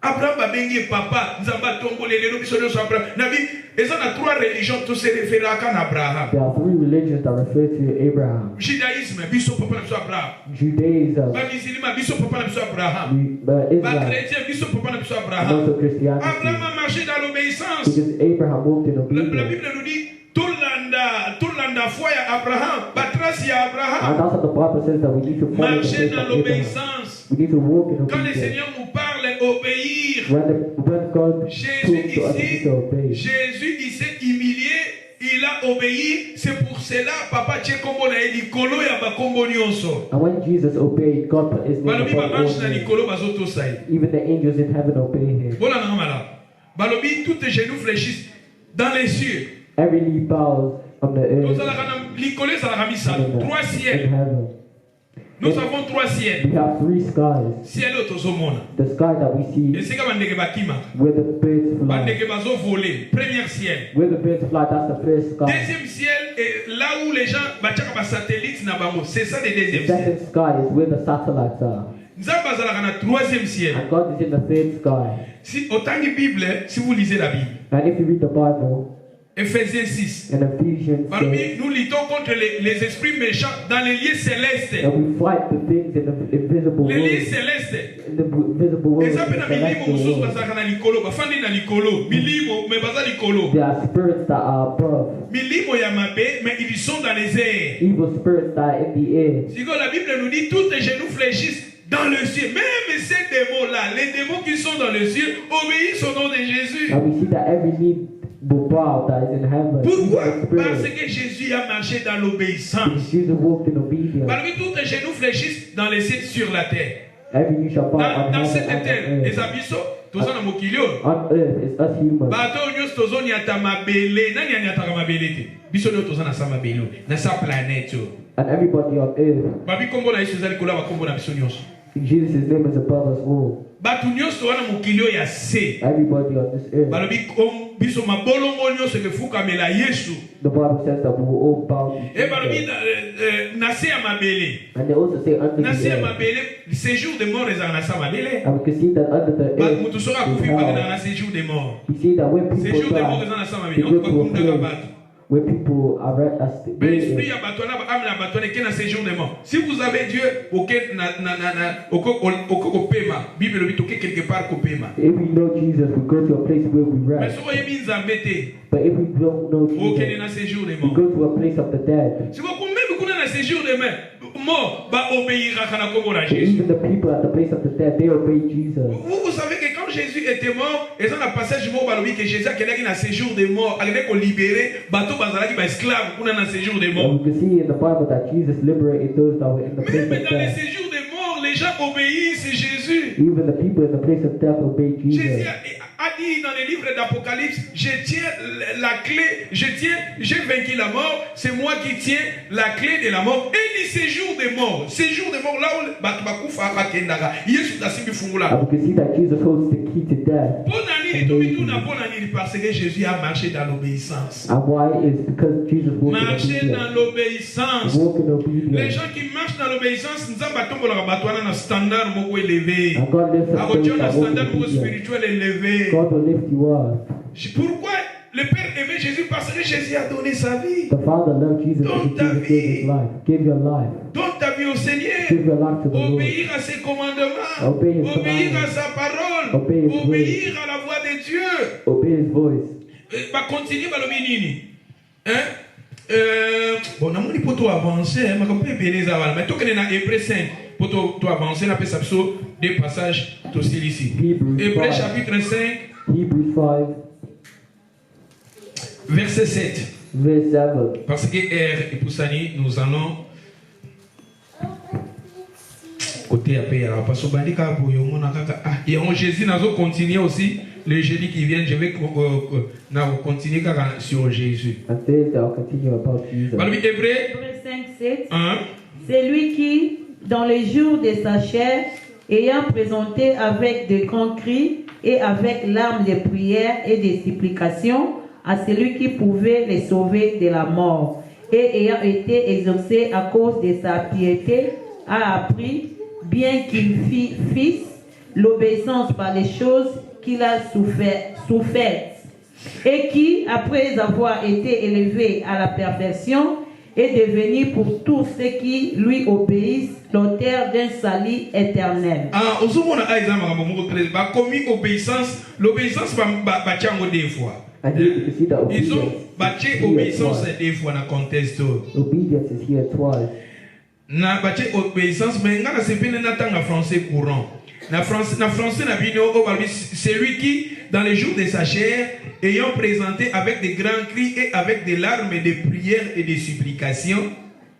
Abraham babengi papa nzamba tombole lelo biso nyoso Abraham nabi eza na trois religions to se référer à Abraham. There are three religions that refer to Abraham. Judaïsme biso papa na biso Abraham. Judaism. Ba musulman biso papa na biso Abraham. Ba chrétien biso papa na biso Abraham. Also Christianity. Abraham a marché dans l'obéissance. Because Abraham walked in obedience. La Bible nous dit Tulanda foi ya Abraham, batrasi ya Abraham. And that's what the Bible says, that we need to follow the faith of Abraham. We need to walk in obedience. Quand le Seigneur nous parle obéir, when God Jésus told us to obey. Jésus il s'est humilié, il a obéi. C'est pour cela papa Tchekombo na elikolo ya bakombo nyonso. And when Jesus obeyed, God put his name Balobi ba above ange na all likolo bazoto sai. even the angels in heaven obey him. Voilà na mala. Balobi tous les genoux fléchissent dans les cieux. Every knee bows on the earth. Trois ciels. Nous avons trois ciels. We have three skies. Ciel autozomona. The sky that we see, where the birds fly. Premier ciel. Where the birds fly, that's the first sky. Deuxième ciel est là où les gens battent par satellite na bango. C'est ça le deuxième ciel. The ciel. second sky is where the satellites are. Troisième ciel. And God is in the third sky. Si autant de Bible, si vous lisez la Bible. And if you read the Bible, Ephésiens 6. In Ephesians 6. Nous luttons contre les esprits méchants dans les lieux célestes. And we fight the things in the invisible Les world. lieux célestes. In the visible world. There are spirits that are above. Mais ils sont dans les airs. Evil spirits that are in the air. Si la Bible nous dit tous les genoux fléchissent dans le ciel. Même ces démons-là, les démons qui sont dans le ciel, obéissent au nom de Jésus. And we see that every knee will bow that is in heaven. Pourquoi? Parce que Jésus a marché dans l'obéissance. Jesus walked in obedience. Parmi tous les genoux fléchissent dans les cieux sur la terre. Every knee shall bow dans cette terre, les abyssaux, tous en amokilio. On earth is us humans. Bato nyos tozo nyata mabele, nani nyata mabele te. Biso leo tozo na sa mabelo, na sa planète. And everybody on earth. Babi kombo na Yesu zali kola ba kombo na biso nyos. Jesus' name is above us all. Batu nyos to wana mokilio ya se. Everybody on this earth. Balobi biso mabolongo nyos ke fuka mela Yesu. The Bible says that we will all bow. Et balobi na se ya mabele. And they also say under na the se ya earth. mabele, séjour de mort ezala na sa mabele. And we can see that under the earth. Mutu soka kufi pa na séjour de mort. We see that when people Séjour de mort die, ezala na sa they mabele. go On to peut a kunda place bato. where people are L'esprit ya batona ba âme na batona qui na séjour de mort. Si vous avez Dieu auquel pema, Bible dit auquel quelque part kopema. If we know Jesus, we go to a place where we Mais rest. si vous avez zambete, But if we don't know auquel Jesus, na séjour de we mort. go to a place of the dead. Si vous même kuna na séjour de mort, ba obéira kana kombo na So Jésus. even the people at the place of the dead, they obey Jesus. Vous savez que quand Jésus était mort, et dans le passage mort balobi que Jésus a quelqu'un na séjour de mort, a quelqu'un qu'on libéré, bateau bazalaki ba esclave kuna na séjour de mort. And we can see in the Bible that Jesus liberated those that were in the place Même of dans les death. séjours de mort, les gens obéissent à Jésus. Even the people in the place of death obey Jésus Jesus. a dit dans les livres d'Apocalypse, je tiens la clé, j'ai vaincu la mort, c'est moi qui tiens la clé de la mort. Et les séjours de mort, là où Batubakufa a Kendaga, Yesu Tassimbi Fungula. And we can see that Jesus holds the key to death. Parce que Jésus a marché dans l'obéissance. And why is because Jesus walked in Marcher dans obedience. l'obéissance. Walk in Les obedience. gens qui marchent dans l'obéissance, nous avons un standard élevé. And God lifts Un up those that walk in standard obedience. spirituel élevé. God will lift you up. Pourquoi le Père aimait Jésus? Parce que Jésus a donné sa vie. The Father loved Jesus Dans because ta Jesus gave his vie. life. Give your life. Donne ta vie au Seigneur. Give your life to the Lord. Obéir à ses commandements. Obey his Obéir à commandments. sa parole. Obey his Obéir à la voix de Dieu. Obey his voice. Va continuer par le nini. Hein? Bon, on a pour toi avancer, mais on peut bien les avoir. Mais toi, quand on a Hébreux 5, pour toi avancer, on a fait des passages aussi ici. Hébreux chapitre 5, Hebrews 5, verset 7. verse 7. Parce que R et Poussani, nous allons côté après, parce que Bandika et en Jésus, nous allons continuer aussi le jeudi qui vient. Je vais continuer sur Jésus. And Thursday I'll continue about Jesus. Hébreux 5, 7. 1. C'est lui qui, dans les jours de sa chair, ayant présenté avec de grands cris et avec larmes de prières et de supplications à celui qui pouvait les sauver de la mort, et ayant été exaucé à cause de sa piété, a appris, bien qu'il fît l'obéissance par les choses qu'il a souffertes, et qui, après avoir été élevé à la perfection, est devenu pour tous ceux qui lui obéissent l'auteur d'un salut éternel. Ah, aux hommes, on a commis obéissance. L'obéissance va des fois. And here you can see the Ils ont obedience. battu Here obéissance twice. des fois dans le contexte. Obedience is here twice. Na battu obéissance, mais ngana c'est bien en français courant. Na français na bino c'est lui qui, dans les jours de sa chair, ayant présenté avec des grands cris et avec des larmes, des prières et des supplications,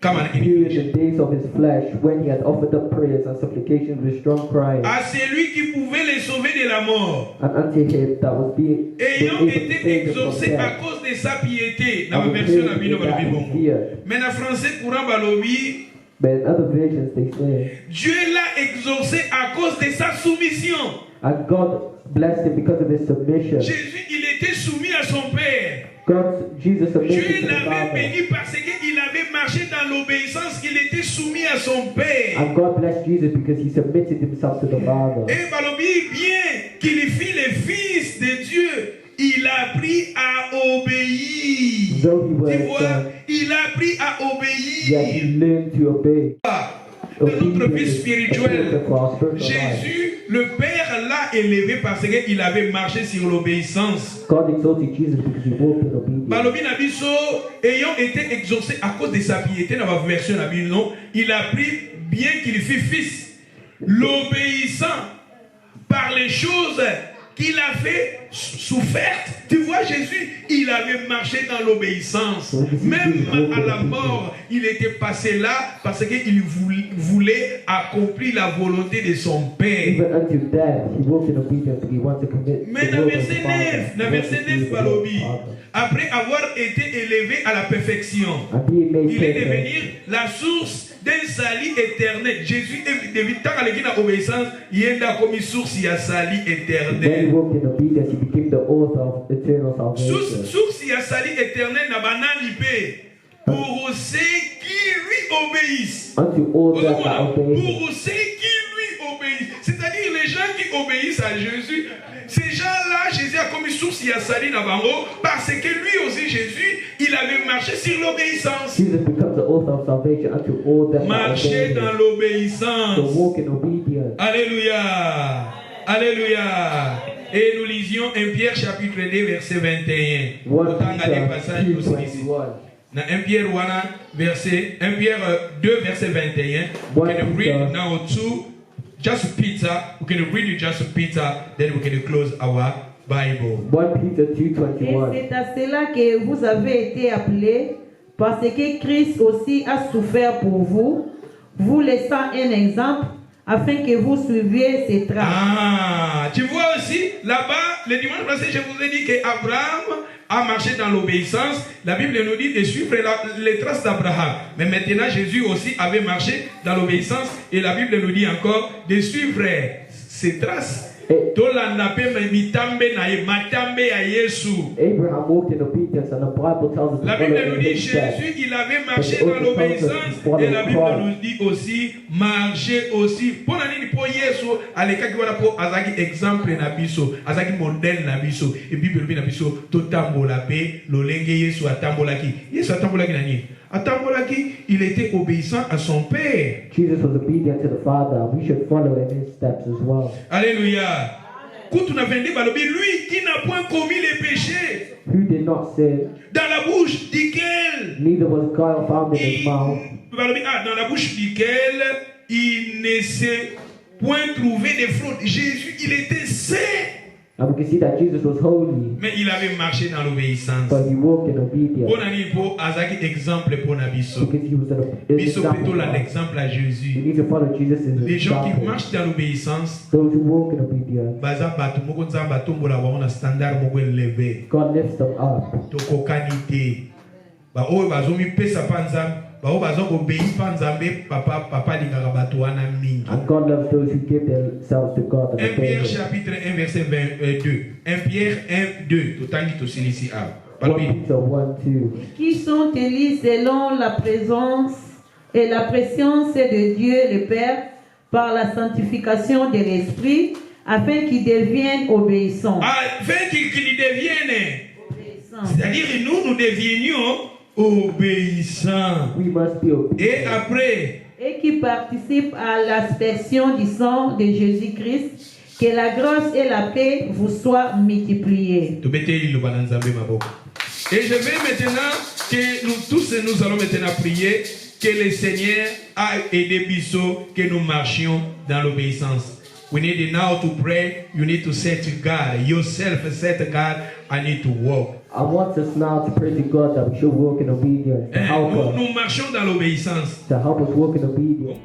comme en During the days of his flesh, when he had offered up prayers and supplications with strong crying, à celui qui pouvait les sauver de la mort, and unto him that was being ayant able to été save them from exaucé à death. cause de sa piété. Dans la And version the la Bible, that he feared. mais dans français courant balobi, But in other versions they say, Dieu l'a exaucé à cause de sa soumission. and God blessed him because of his submission. Jésus, il était soumis à son Père. Jesus submitted Dieu to the l'avait Father. béni parce qu'il avait marché dans l'obéissance, il était soumis à son Père. And God blessed Jesus because he submitted himself to the Father. Et balobi, bien qu'il fît les fils de Dieu, il a appris à obéir. Tu vois, il a appris à obéir. Dans notre vie spirituelle, Jésus, le Père l'a élevé parce qu'il avait marché sur l'obéissance. Balobi Nabiso, ayant été exaucé à cause de sa piété, dans la version Nabi, non, il a appris bien qu'il fut fils. L'obéissant par les choses qu'il a fait souffert. Tu vois, Jésus, il avait marché dans l'obéissance. Même à la mort, il était passé là parce qu'il voulait accomplir la volonté de son Père. Mais dans le verset 9, Balobi, après avoir été élevé à la perfection, il est devenu la source d'un salut éternel. Jésus est devenu tant à l'église d'obéissance, il est comme une source, il y a salut éternel. Source, il y a salut éternel dans banane pour ceux qui lui obéissent. Pour ceux qui lui obéissent. C'est-à-dire les gens qui obéissent à Jésus. Ces gens-là, Jésus a comme une source, il y a salut dans bango, parce que lui aussi, Jésus, il avait marché sur l'obéissance. Marcher dans l'obéissance. Alléluia. Alléluia. Et nous lisions 1 Pierre chapitre 2 verset 21. Autant des passages aussi. Dans 1 Pierre 2 verset 21. We can read now to just Peter. We can read just Peter. Then we can close our Bible. 1 Peter 2:21. Et c'est à cela que vous avez été appelés, parce que Christ aussi a souffert pour vous, vous laissant un exemple, afin que vous suiviez ses traces. Ah, tu vois aussi, là-bas, le dimanche passé, je vous ai dit qu'Abraham a marché dans l'obéissance. La Bible nous dit de suivre les traces d'Abraham. Mais maintenant, Jésus aussi avait marché dans l'obéissance. Et la Bible nous dit encore de suivre ses traces. La Bible nous dit Jésus, il avait marché dans l'obéissance. Et la Bible nous dit aussi marcher aussi. Pour Yesu, pour exemple nabiso, azaki modèle nabiso. Et Bible nabiso, totambola pe, lolenge Yesu atambolaki. Yesu atambolaki nani? Atambolaki, il était obéissant à son Père. Jesus was obedient to the Father. We should follow in his steps as well. Alléluia. Lui qui n'a point commis les péchés. Who did not sin. Dans la bouche duquel. Neither was guile found in his mouth. Dans la bouche duquel il ne s'est point trouvé de fraude. Jésus, il était saint. And we can see that Jesus was holy. Mais il avait marché dans l'obéissance. But he walked in obedience. Pour exemple pour Nabiso. Biso plutôt l'exemple à Jésus. You need to follow Jesus' Les gens qui example. marchent dans l'obéissance. Those who walk in obedience. God lifts them up. And God loves those who give themselves to God. 1 Pierre chapitre 1 verset 22. 1 Pierre 1, 2. Qui sont élus selon la présence et la préscience de Dieu le Père par la sanctification de l'Esprit, afin qu'ils deviennent obéissants. Afin qu'ils deviennent obéissants. C'est-à-dire nous devenions obéissants. Et après, et qui participent à l'aspersion du sang de Jésus-Christ, que la grâce et la paix vous soient multipliées. Et je vais maintenant que nous tous nous allons maintenant prier que le Seigneur a aidé Bisso, que nous marchions dans l'obéissance. We need now to pray. You need to say to God, yourself say to God, I need to walk. I want us now to pray to God that we should walk in obedience. To help us. Nous marchons dans l'obéissance. To help us walk in obedience.